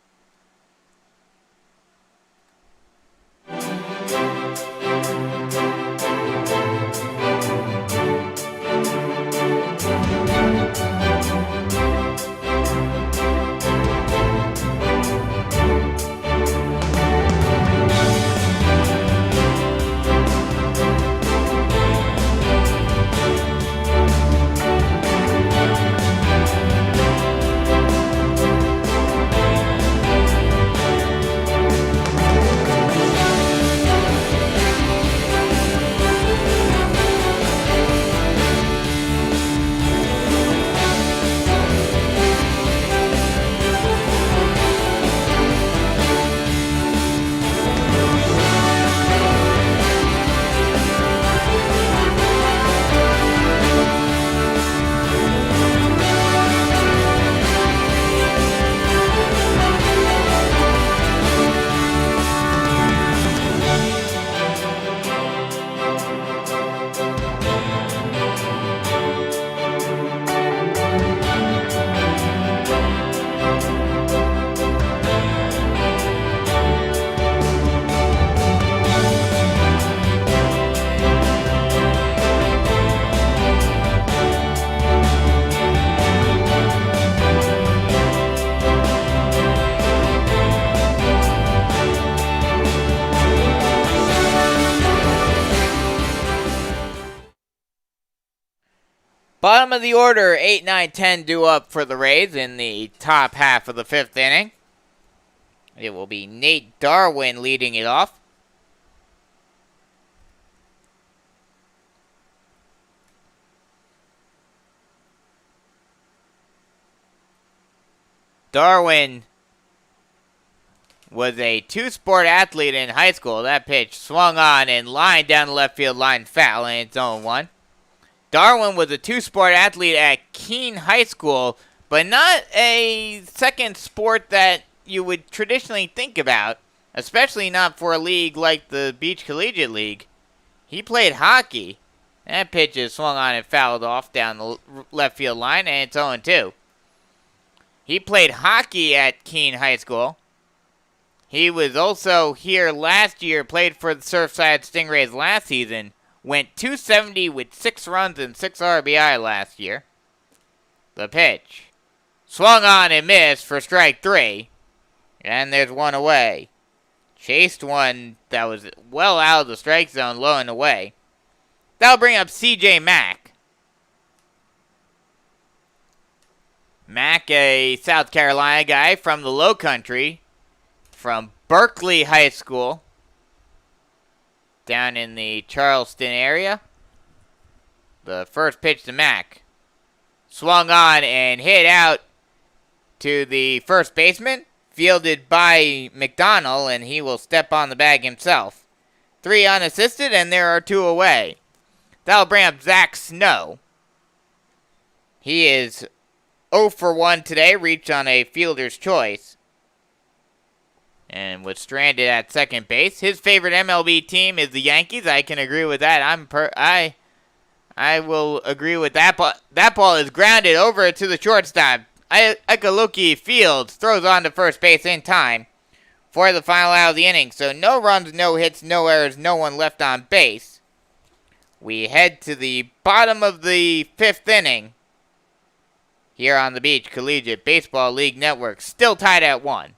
Bottom of the order, 8, 9, 10 due up for the Rays in the top half of the 5th inning. It will be Nate Darwin leading it off. Darwin was a two-sport athlete in high school. That pitch swung on and lined down the left field line, foul, and it's 0-1. Darwin was a two-sport athlete at Keene High School, but not a second sport that you would traditionally think about, especially not for a league like the Beach Collegiate League. He played hockey. That pitch is swung on and fouled off down the left field line, and it's 0-2. He played hockey at Keene High School. He was also here last year, played for the Surfside Stingrays last season. Went 270 with 6 runs and 6 RBI last year. The pitch. Swung on and missed for strike 3. And there's one away. Chased one that was well out of the strike zone, low and away. That'll bring up C.J. Mack. Mack, a South Carolina guy from the Low Country, from Berkeley High School, down in the Charleston area. The first pitch to Mack. Swung on and hit out to the first baseman. Fielded by McDonald, and he will step on the bag himself. 3 unassisted, and there are 2 away. That'll bring up Zach Snow. He is 0 for 1 today, reached on a fielder's choice, and was stranded at second base. His favorite MLB team is the Yankees. I can agree with that. I will agree with that. But that ball is grounded over to the shortstop. Ikeluki Fields throws on to first base in time for the final out of the inning. So no runs, no hits, no errors, no one left on base. We head to the bottom of the 5th inning here on the Beach Collegiate Baseball League Network. Still tied at 1.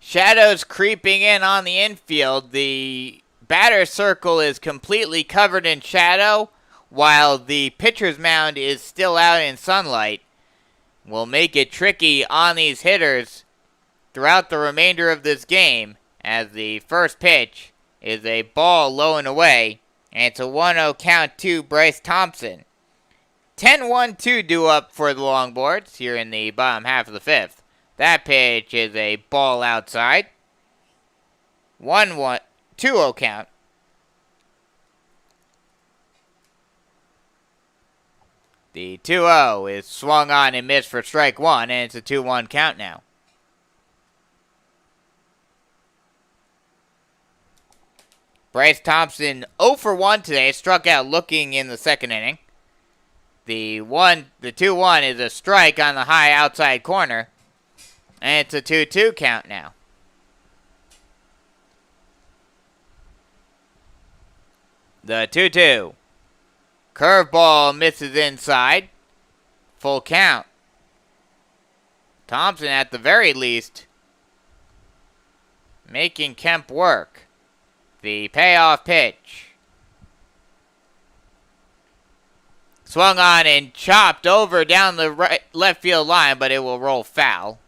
Shadows creeping in on the infield. The batter's circle is completely covered in shadow, while the pitcher's mound is still out in sunlight. Will make it tricky on these hitters throughout the remainder of this game, as the first pitch is a ball low and away, and it's a 1-0 count to Bryce Thompson. 10-1-2 due up for the Longboards here in the bottom half of the 5th. That pitch is a ball outside. 1-1, 2-0 count. The 2-0 is swung on and missed for strike 1, and it's a 2-1 count now. Bryce Thompson 0 for 1 today, struck out looking in the 2nd inning. The 2-1 is a strike on the high outside corner. And it's a 2-2 count now. The 2-2. Curveball misses inside. Full count. Thompson, at the very least, making Kemp work. The payoff pitch. Swung on and chopped over down the left field line, but it will roll foul.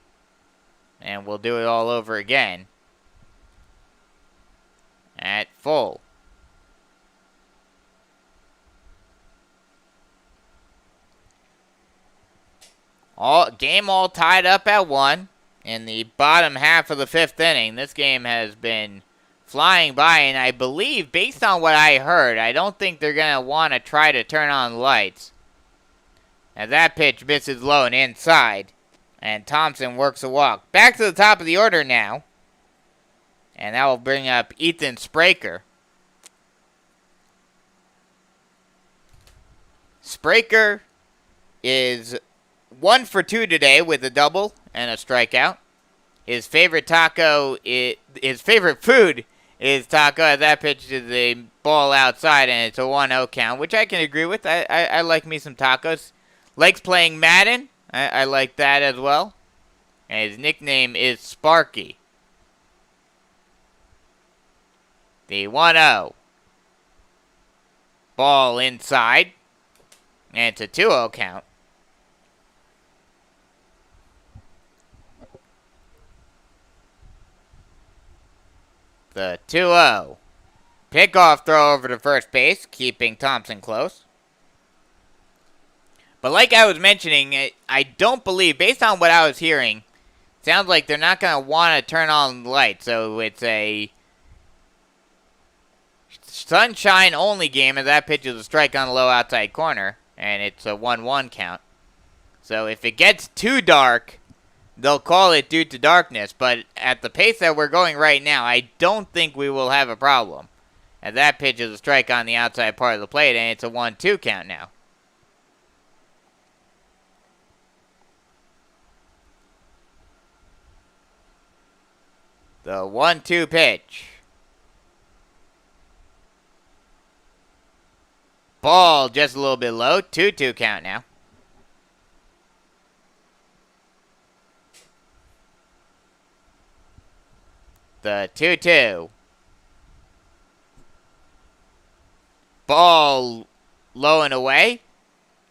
And we'll do it all over again. At full. Game all tied up at 1 in the bottom half of the 5th inning. This game has been flying by, and I believe, based on what I heard, I don't think they're going to want to try to turn on the lights. As that pitch misses low and inside. And Thompson works a walk. Back to the top of the order now. And that will bring up Ethan Spraker. Spraker is 1 for 2 today with a double and a strikeout. His favorite food is taco. As that pitch is a ball outside and it's a 1-0 count, which I can agree with. I like me some tacos. Likes playing Madden. I like that as well. And his nickname is Sparky. The 1-0. Ball inside. And it's a 2-0 count. The 2-0. Pickoff throw over to first base, keeping Thompson close. But like I was mentioning, I don't believe, based on what I was hearing, sounds like they're not going to want to turn on the lights. So it's a sunshine only game, as that pitch is a strike on the low outside corner. And it's a 1-1 count. So if it gets too dark, they'll call it due to darkness. But at the pace that we're going right now, I don't think we will have a problem. And that pitch is a strike on the outside part of the plate, and it's a 1-2 count now. The 1-2 pitch. Ball just a little bit low. 2-2 count now. The 2-2. Ball low and away.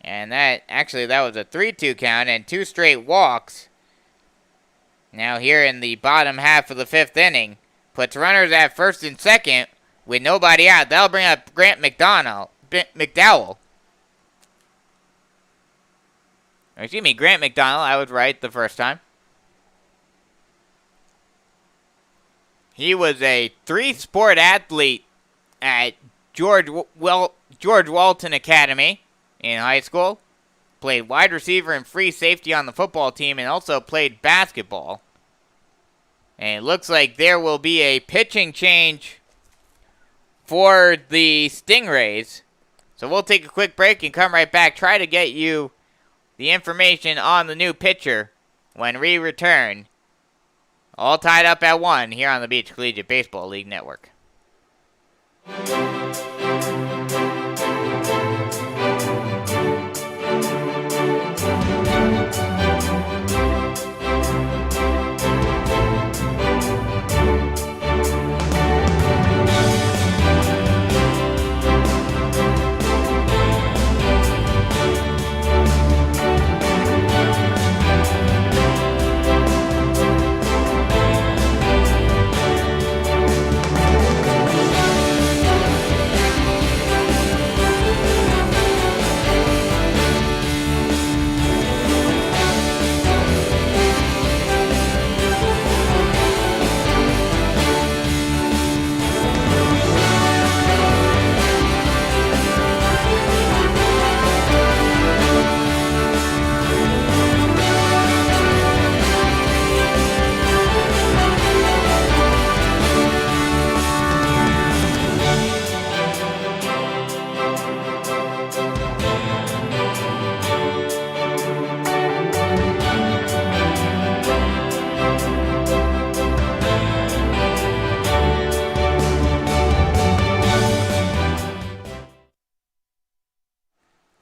And that was a 3-2 count and 2 straight walks. Now here in the bottom half of the 5th inning. Puts runners at first and second with nobody out. That'll bring up Grant McDowell. Grant McDonald. I was right the first time. He was a 3-sport athlete at George Walton Academy in high school. Played wide receiver and free safety on the football team and also played basketball. And it looks like there will be a pitching change for the Stingrays. So we'll take a quick break and come right back. Try to get you the information on the new pitcher when we return. All tied up at 1 here on the Beach Collegiate Baseball League Network.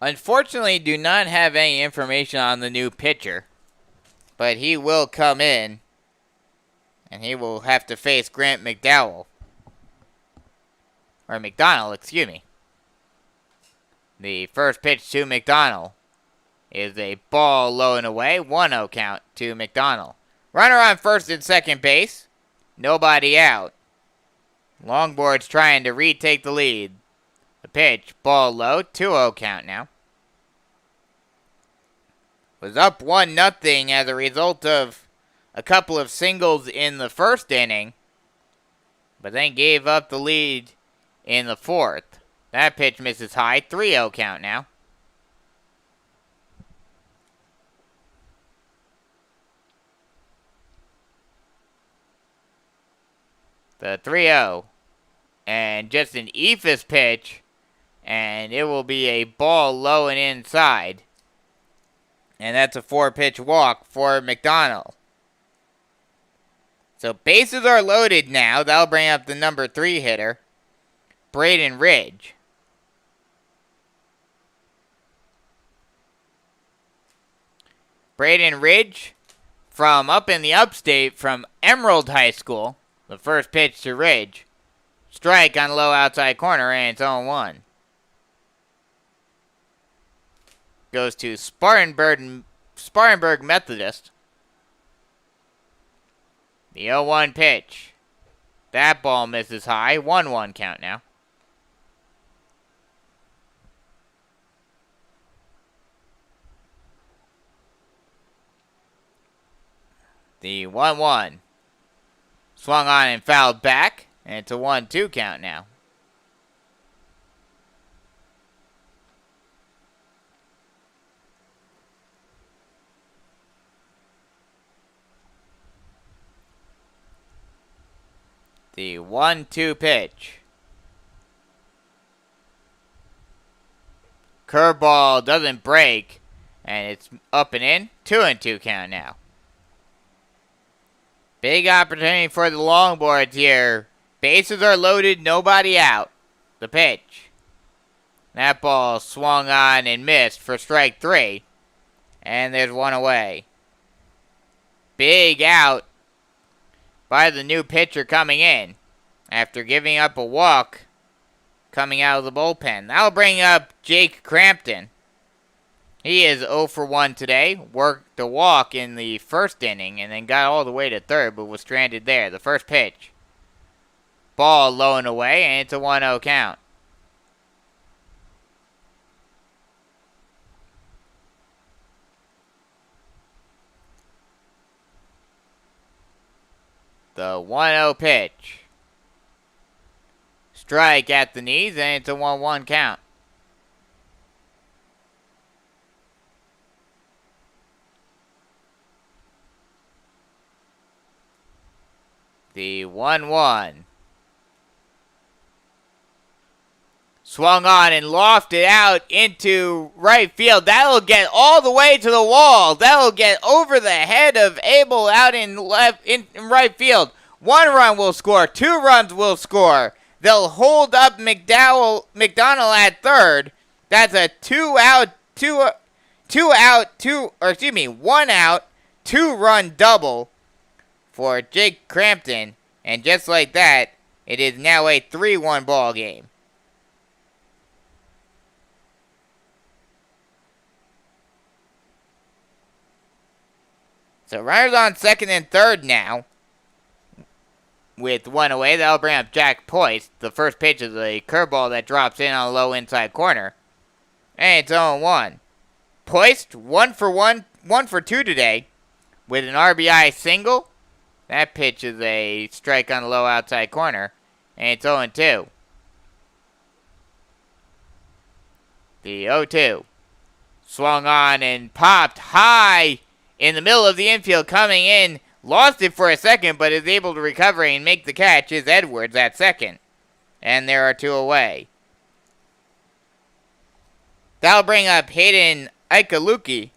Unfortunately, do not have any information on the new pitcher, but he will come in, and he will have to face Grant McDowell. Or McDonald, excuse me. The first pitch to McDonald is a ball low and away, 1-0 count to McDonald. Runner on first and second base, nobody out. Longboards trying to retake the lead. The pitch, ball low, 2-0 count now. Was up 1-0 as a result of a couple of singles in the first inning, but then gave up the lead in the 4th. That pitch misses high, 3-0 count now. The 3-0. And just an eephus pitch. And it will be a ball low and inside. And that's a 4-pitch walk for McDonald. So bases are loaded now. That'll bring up the number 3 hitter, Braden Ridge. Braden Ridge from up in the upstate from Emerald High School. The first pitch to Ridge. Strike on the low outside corner, and it's 0-1. Goes to Spartanburg Methodist. The 0-1 pitch. That ball misses high. 1-1 count now. The 1-1. Swung on and fouled back. And it's a 1-2 count now. The 1-2 pitch. Curveball doesn't break. And it's up and in. 2-2 count now. Big opportunity for the Longboards here. Bases are loaded, nobody out. The pitch. That ball swung on and missed for strike 3. And there's one away. Big out by the new pitcher coming in after giving up a walk coming out of the bullpen. That'll bring up Jake Crampton. He is 0 for 1 today. Worked a walk in the first inning and then got all the way to third but was stranded there. The first pitch. Ball low and away, and it's a 1-0 count. The 1-0 pitch. Strike at the knees, and it's a 1-1 count. The 1-1. Swung on and lofted out into right field. That'll get all the way to the wall. That'll get over the head of Abel out in right field. 1 run will score. 2 runs will score. They'll hold up McDonald at third. That's a 1 out, 2 run double for Jake Crampton. And just like that, it is now a 3-1 ball game. So runners on second and third now. With 1 away, that'll bring up Jack Poist. The first pitch is a curveball that drops in on a low inside corner. And it's 0-1. Poist, 1 for 2 today. With an RBI single. That pitch is a strike on the low outside corner. And it's 0-2. The 0-2. Swung on and popped high in the middle of the infield coming in. Lost it for a second, but is able to recover and make the catch is Edwards at second. And there are 2 away. That'll bring up Hayden Ikaluchi.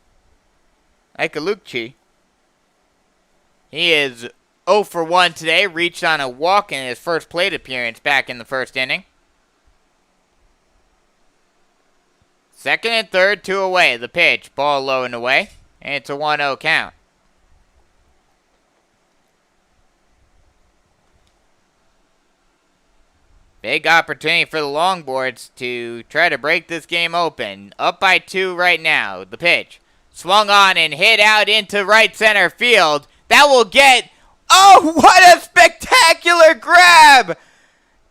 He is 0 for 1 today. Reached on a walk in his first plate appearance back in the first inning. Second and third, 2 away. The pitch, ball low and away. And it's a 1-0 count. Big opportunity for the Longboards to try to break this game open. Up by 2 right now. The pitch. Swung on and hit out into right center field. That will get... Oh, what a spectacular grab!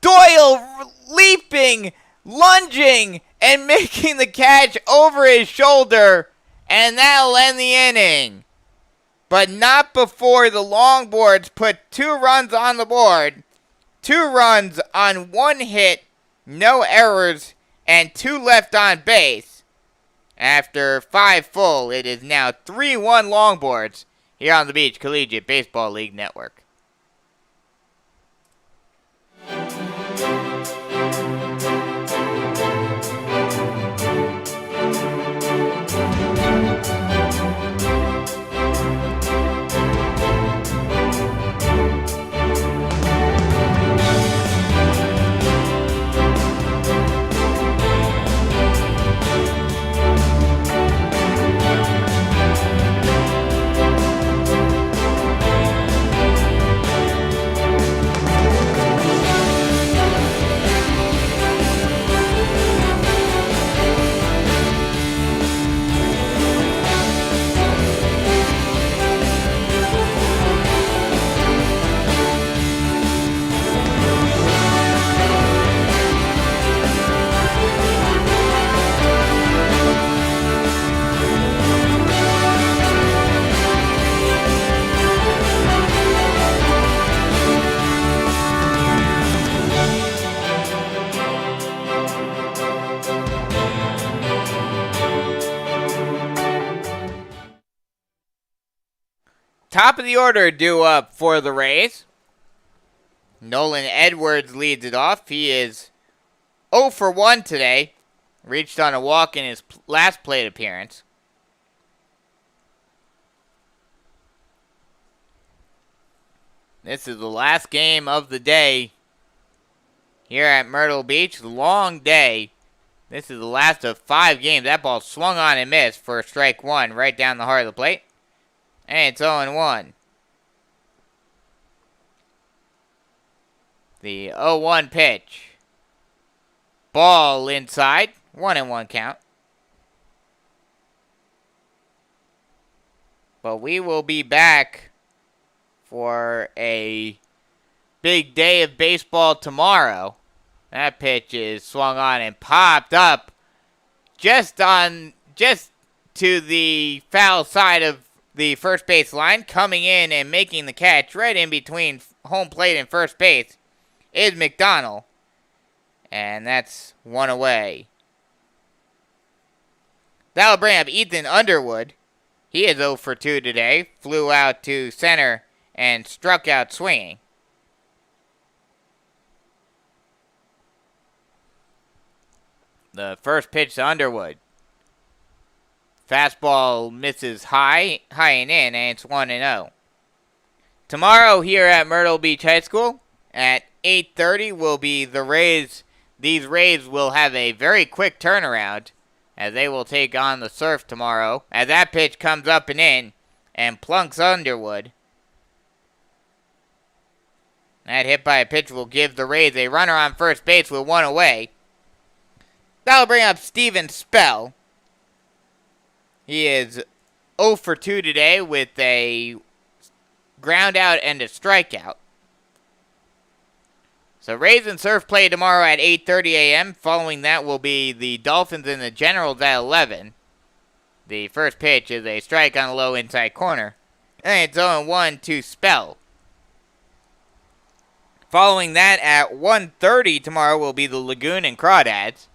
Doyle leaping, lunging, and making the catch over his shoulder. And that'll end the inning. But not before the Longboards put 2 runs on the board. 2 runs on 1 hit, no errors, and 2 left on base. After 5 full, it is now 3-1 Longboards here on the Beach Collegiate Baseball League Network. top of the order due up for the Rays. Nolan Edwards leads it off. He is 0 for 1 today. Reached on a walk in his last plate appearance. This is the last game of the day here at Myrtle Beach. Long day. This is the last of 5 games. That ball swung on and missed for strike 1 right down the heart of the plate. And it's 0-1. The 0-1 pitch. Ball inside. 1-1 count. But we will be back for a big day of baseball tomorrow. That pitch is swung on and popped up just to the foul side of the first base line. Coming in and making the catch right in between home plate and first base is McDonald. And that's 1 away. That'll bring up Ethan Underwood. He is 0 for 2 today. Flew out to center and struck out swinging. The first pitch to Underwood. Fastball misses high and in, and it's 1-0. Tomorrow here at Myrtle Beach High School at 8:30 will be the Rays. These Rays will have a very quick turnaround as they will take on the Surf tomorrow. As that pitch comes up and in and plunks Underwood. That hit by a pitch will give the Rays a runner on first base with 1 away. That'll bring up Steven Spell. He is 0 for 2 today with a ground out and a strikeout. So Rays and Surf play tomorrow at 8:30 a.m. Following that will be the Dolphins and the Generals at 11. The first pitch is a strike on the low inside corner. And it's 0-1 to Spell. Following that at 1:30 tomorrow will be the Lagoon and Crawdads.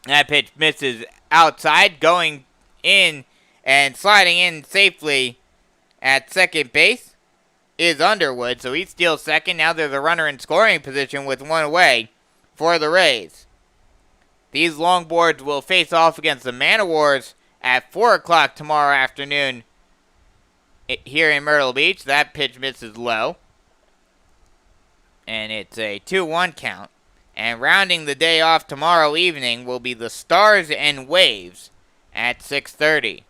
That pitch misses outside, going in and sliding in safely at second base is Underwood, so he steals second. Now there's a runner in scoring position with 1 away for the Rays. These Longboards will face off against the Man o' Wars at 4 o'clock tomorrow afternoon here in Myrtle Beach. That pitch misses low. And it's a 2-1 count. And rounding the day off tomorrow evening will be the Stars and Waves at 6:30.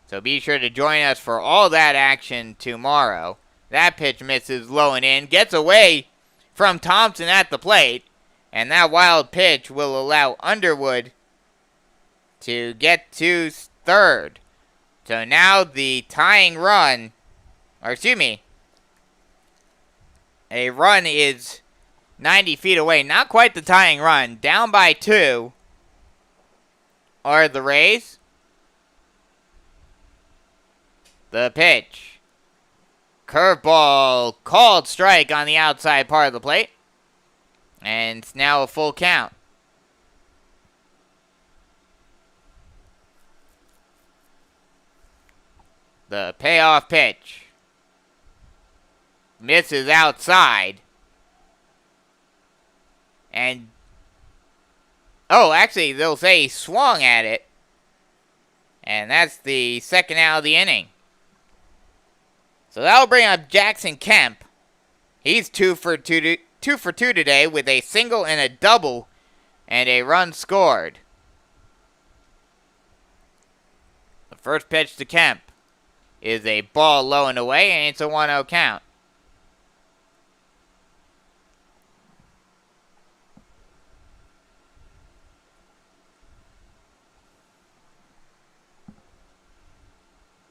So be sure to join us for all that action tomorrow. That pitch misses low and in. Gets away from Thompson at the plate. And that wild pitch will allow Underwood to get to third. So now the tying run, a run is 90 feet away. Not quite the tying run. Down by 2 are the Rays. The pitch. Curveball called strike on the outside part of the plate. And it's now a full count. The payoff pitch. Misses outside. And, actually, they'll say he swung at it. And that's the second out of the inning. So that'll bring up Jackson Kemp. He's 2 for 2 today with a single and a double and a run scored. The first pitch to Kemp is a ball low and away, and it's a 1-0 count.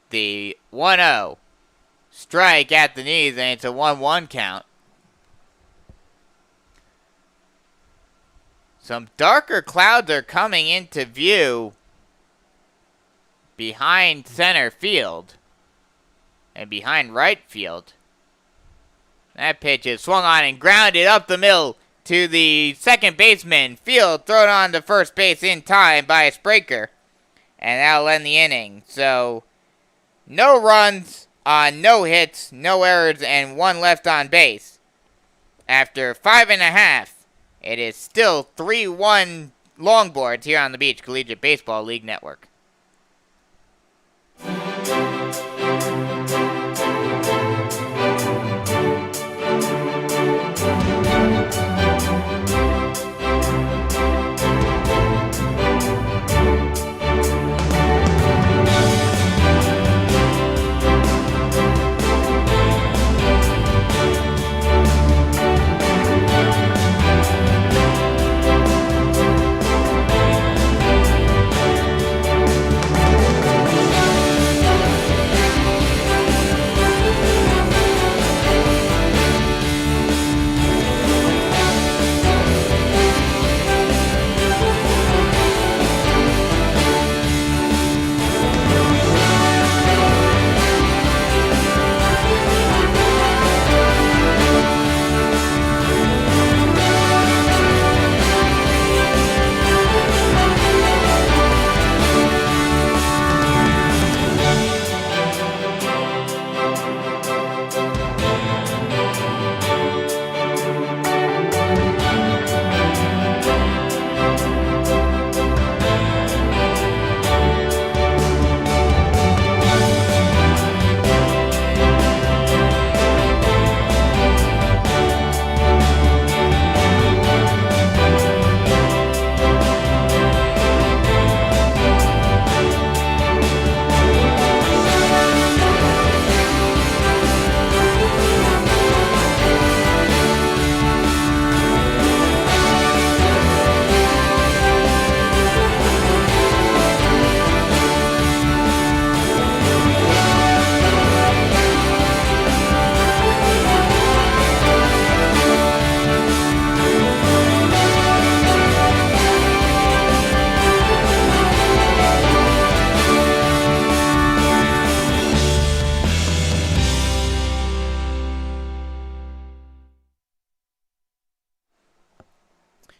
The 1-0 strike at the knees, and it's a 1-1 count. Some darker clouds are coming into view behind center field and behind right field. That pitch is swung on and grounded up the middle to the second baseman. Field thrown on to first base in time by a Spraker, and that'll end the inning. So No runs, no hits, no errors, and 1 left on base. After 5.5, it is still 3-1 Longboards here on the Beach Collegiate Baseball League Network.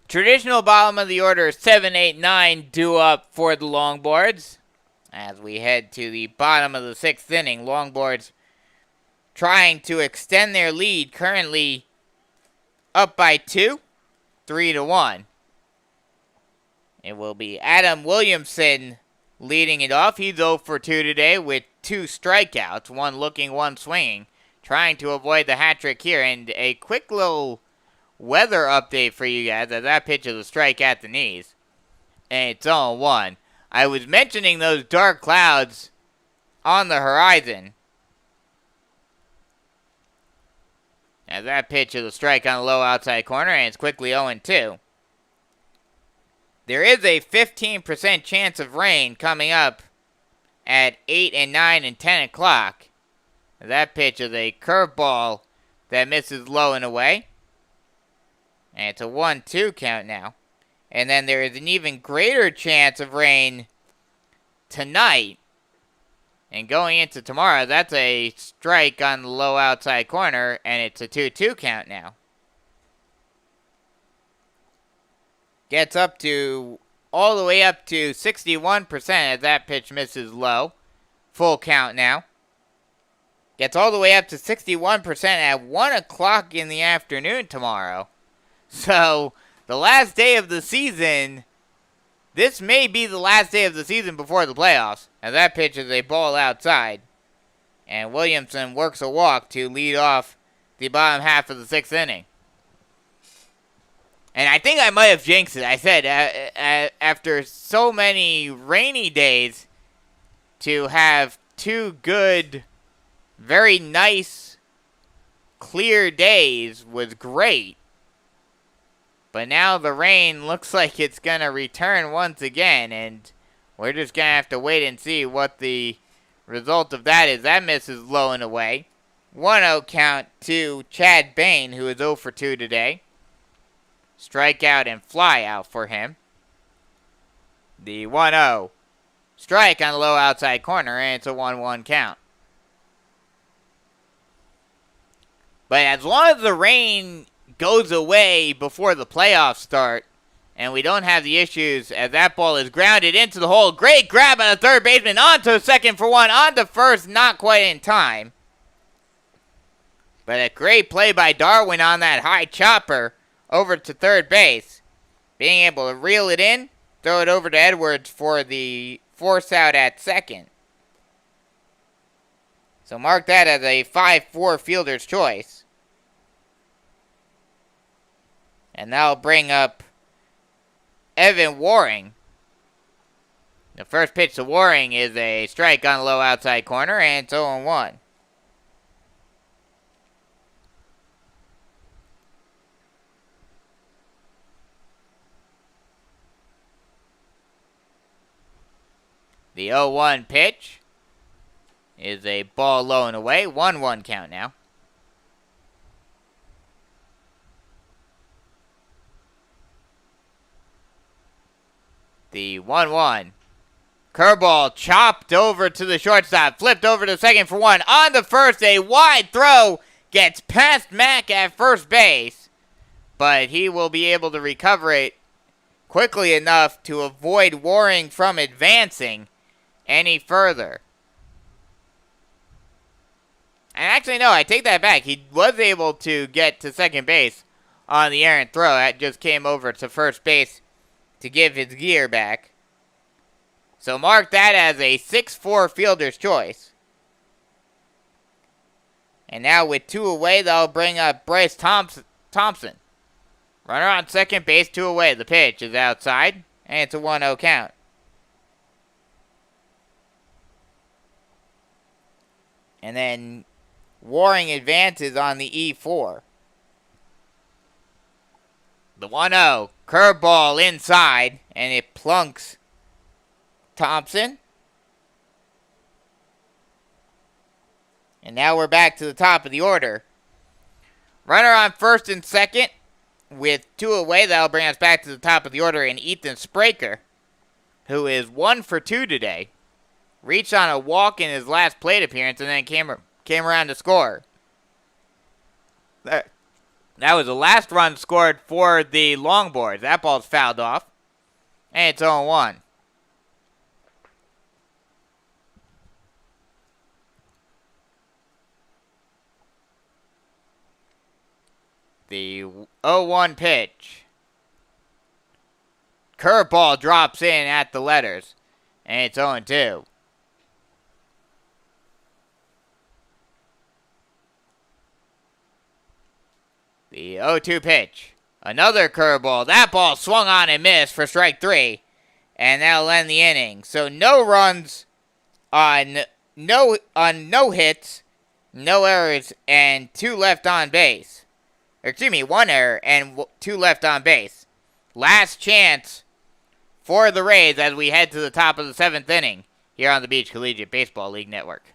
Traditional bottom of the order 7, 8, 9 due up for the Longboards. As we head to the bottom of the 6th inning, Longboards trying to extend their lead, currently up by 2, 3-1. It will be Adam Williamson leading it off. He's 0 for 2 today with 2 strikeouts, 1 looking, 1 swinging, trying to avoid the hat trick here. And a quick little weather update for you guys, as that pitch is a strike at the knees. And it's 0-1. I was mentioning those dark clouds on the horizon. As that pitch is a strike on the low outside corner, and it's quickly 0-2. There is a 15% chance of rain coming up at 8 and 9 and 10 o'clock. That pitch is a curveball that misses low and away. And it's a 1-2 count now. And then there is an even greater chance of rain tonight. And going into tomorrow, that's a strike on the low outside corner, and it's a 2-2 count now. Gets up to, all the way up to 61% as that pitch misses low. Full count now. Gets all the way up to 61% at 1 o'clock in the afternoon tomorrow. So, the last day of the season, this may be the last day of the season before the playoffs. And that pitch is a ball outside. And Williamson works a walk to lead off the bottom half of the 6th inning. And I think I might have jinxed it. I said, after so many rainy days, to have 2 good, very nice, clear days was great. But now the rain looks like it's going to return once again, and we're just going to have to wait and see what the result of that is. That misses low and away. 1-0 count to Chad Bain, who is 0 for 2 today. Strikeout and fly out for him. The 1-0 strike on the low outside corner, and it's a 1-1 count. But as long as the rain goes away before the playoffs start, And we don't have the issues as that ball is grounded into the hole. Great grab by the third baseman. On to second for one. On to first. Not quite in time. But a great play by Darwin on that high chopper over to third base. Being able to reel it in. Throw it over to Edwards for the force out at second. So mark that as a 5-4 fielder's choice. And that'll bring up Evan Waring. The first pitch to Waring is a strike on the low outside corner, and it's 0-1. The 0-1 pitch is a ball low and away. 1-1 count now. The 1-1. Curveball chopped over to the shortstop. Flipped over to second for one. On to first, a wide throw. Gets past Mack at first base. But he will be able to recover it quickly enough to avoid Waring from advancing any further. And actually, no, I take that back. He was able to get to second base on the errant throw. That just came over to first base to give his gear back. So mark that as a 6-4 fielder's choice. And now with 2 away, they'll bring up Bryce Thompson. Runner on second base, 2 away. The pitch is outside, and it's a 1-0 count. And then Waring advances on the E4. The 1-0. Curveball inside, and it plunks Thompson. And now we're back to the top of the order. Runner on first and second with 2 away. That'll bring us back to the top of the order. And Ethan Spraker, who is 1 for 2 today, reached on a walk in his last plate appearance and then came around to score. That was the last run scored for the Longboards. That ball's fouled off. And it's 0-1. The 0-1 pitch. Curveball drops in at the letters. And it's 0-2. The 0-2 pitch. Another curveball. That ball swung on and missed for strike 3. And that'll end the inning. So no runs on no hits, no errors, and 2 left on base. Or excuse me, 1 error and 2 left on base. Last chance for the Rays as we head to the top of the 7th inning here on the Beach Collegiate Baseball League Network.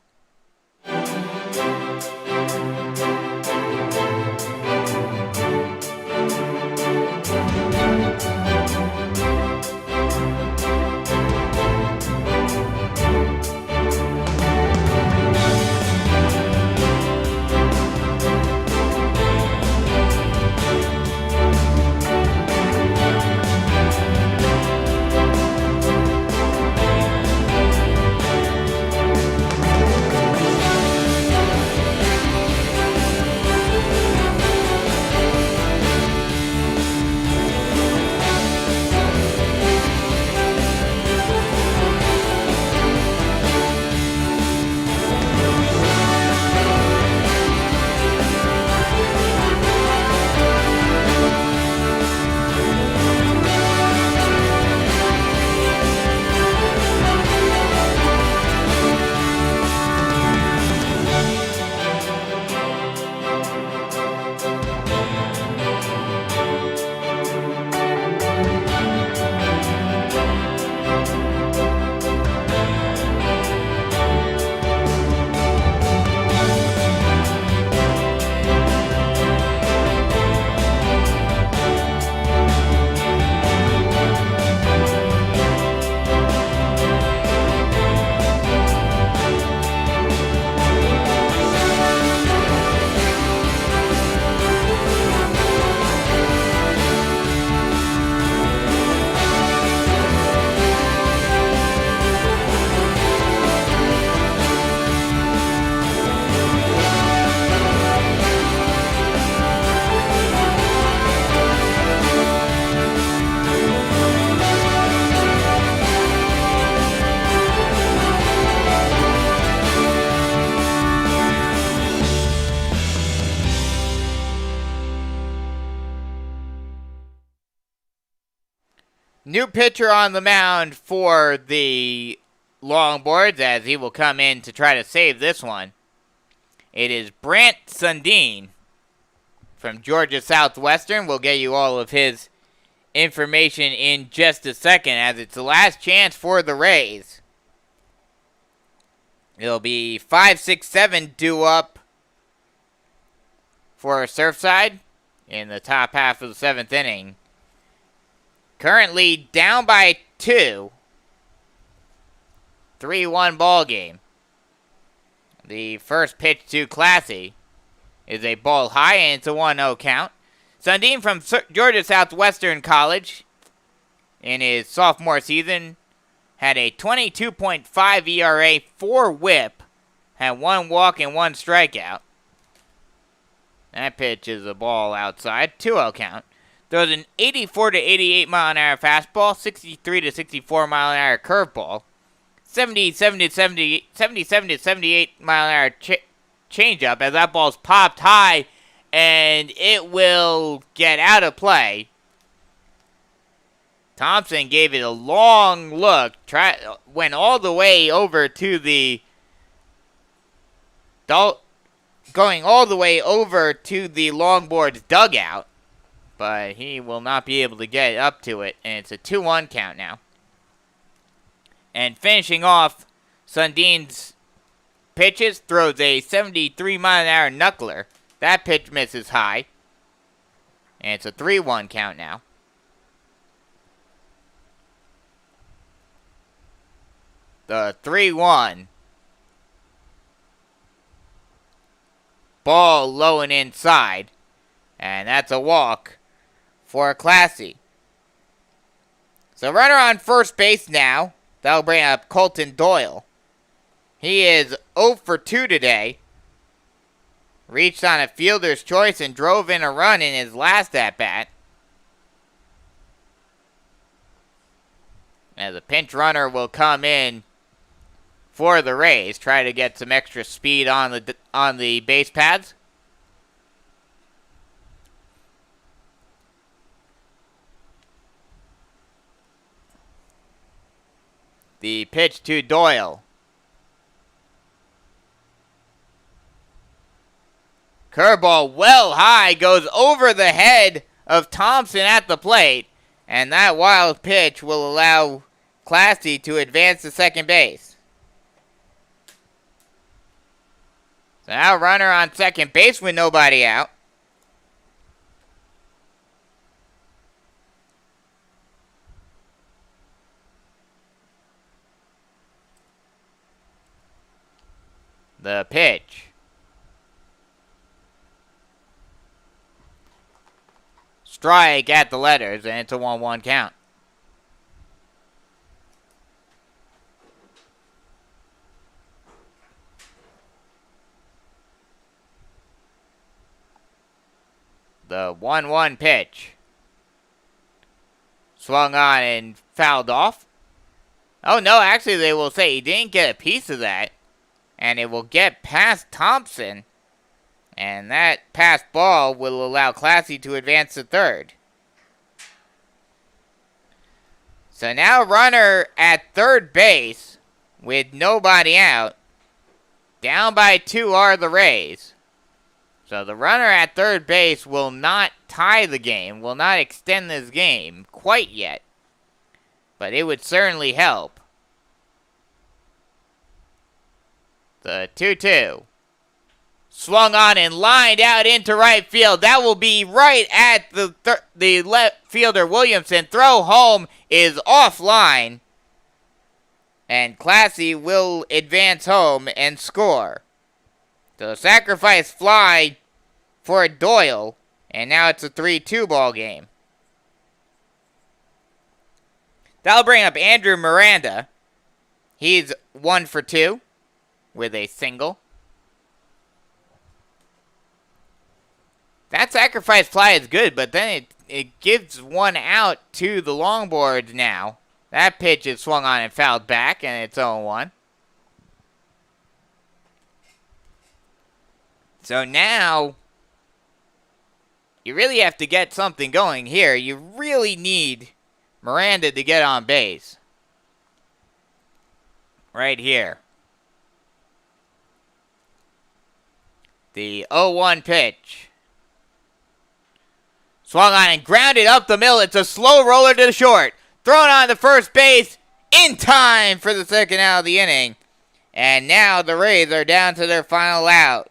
new pitcher on the mound for the Longboards, as he will come in to try to save this one. It is Brant Sundin from Georgia Southwestern. We'll get you all of his information in just a second, as it's the last chance for the Rays. It'll be 5, 6, 7 due up for Surfside in the top half of the 7th inning. Currently down by 2. 3-1 ball game. The first pitch to Classy is a ball high, and it's a 1-0 count. Sundin from Georgia Southwestern College in his sophomore season had a 22.5 ERA, 4 whip, had 1 walk and 1 strikeout. That pitch is a ball outside, 2-0 count. Throws an 84 to 88 mile an hour fastball, 63 to 64 mile an hour curveball, 77 to 78 mile an hour changeup, as that ball's popped high and it will get out of play. Thompson gave it a long look, went all the way over to the going all the way over to the Longboards dugout, but he will not be able to get up to it, and it's a 2-1 count now. And finishing off Sundin's pitches, throws a 73 mile an hour knuckler. That pitch misses high, and it's a 3-1 count now. The 3-1. Ball low and inside, and that's a walk for Classy. So runner on first base now. That'll bring up Colton Doyle. He is 0 for 2 today. Reached on a fielder's choice and drove in a run in his last at-bat. As a pinch runner will come in for the Rays, try to get some extra speed on the base paths. The pitch to Doyle. Curveball well high, goes over the head of Thompson at the plate, and that wild pitch will allow Classy to advance to second base. So now runner on second base with nobody out. The pitch. Strike at the letters, and it's a 1-1 count. The 1-1 pitch. Swung on and fouled off. Oh no, actually they will say he didn't get a piece of that. And it will get past Thompson. And that passed ball will allow Classy to advance to third. So now runner at third base with nobody out. Down by 2 are the Rays. So the runner at third base will not tie the game, will not extend this game quite yet. But it would certainly help. The 2-2. Swung on and lined out into right field. That will be right at the left fielder Williamson. Throw home is offline. And Classy will advance home and score. So sacrifice fly for Doyle. And now it's a 3-2 ball game. That'll bring up Andrew Miranda. He's 1 for 2 with a single. That sacrifice fly is good, but then it gives one out to the Longboards now. That pitch is swung on and fouled back, and it's 0-1. So now, you really have to get something going here. You really need Miranda to get on base. Right here. The 0-1 pitch. Swung on and grounded up the middle. It's a slow roller to the short. Thrown on to first base in time for the second out of the inning. And now the Rays are down to their final out.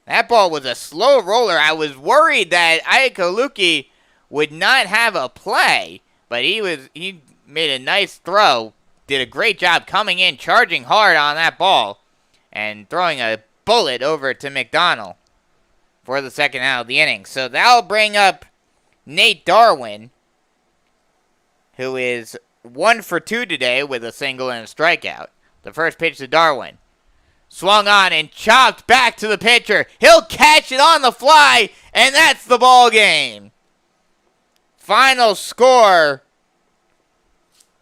That ball was a slow roller. I was worried that Ayakaluki would not have a play, but he made a nice throw. Did a great job coming in, charging hard on that ball, and throwing a bullet over to McDonald for the second out of the inning. So that'll bring up Nate Darwin, who is 1 for 2 today with a single and a strikeout. The first pitch to Darwin. Swung on and chopped back to the pitcher. He'll catch it on the fly, and that's the ball game. Final score.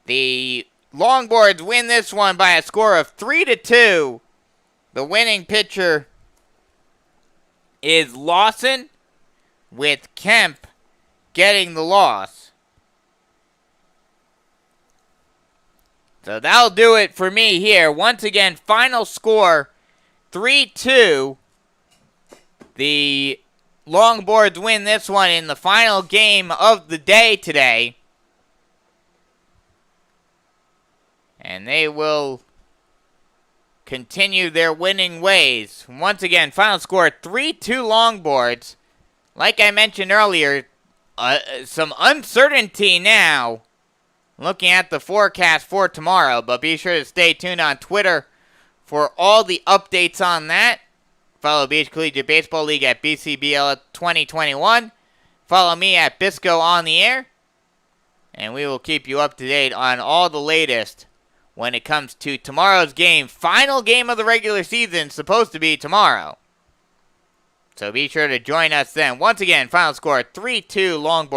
The Longboards win this one by a score of 3-2. The winning pitcher is Lawson, with Kemp getting the loss. So that'll do it for me here. Once again, final score 3-2. The Longboards win this one in the final game of the day today. And they will continue their winning ways. Once again, final score 3-2 Longboards. Like I mentioned earlier, some uncertainty now looking at the forecast for tomorrow, but be sure to stay tuned on Twitter for all the updates on that. Follow Beach Collegiate Baseball League at BCBL 2021. Follow me at Bisco on the Air, and we will keep you up to date on all the latest when it comes to tomorrow's game. Final game of the regular season, supposed to be tomorrow. So be sure to join us then. Once again, final score 3-2 Longboards.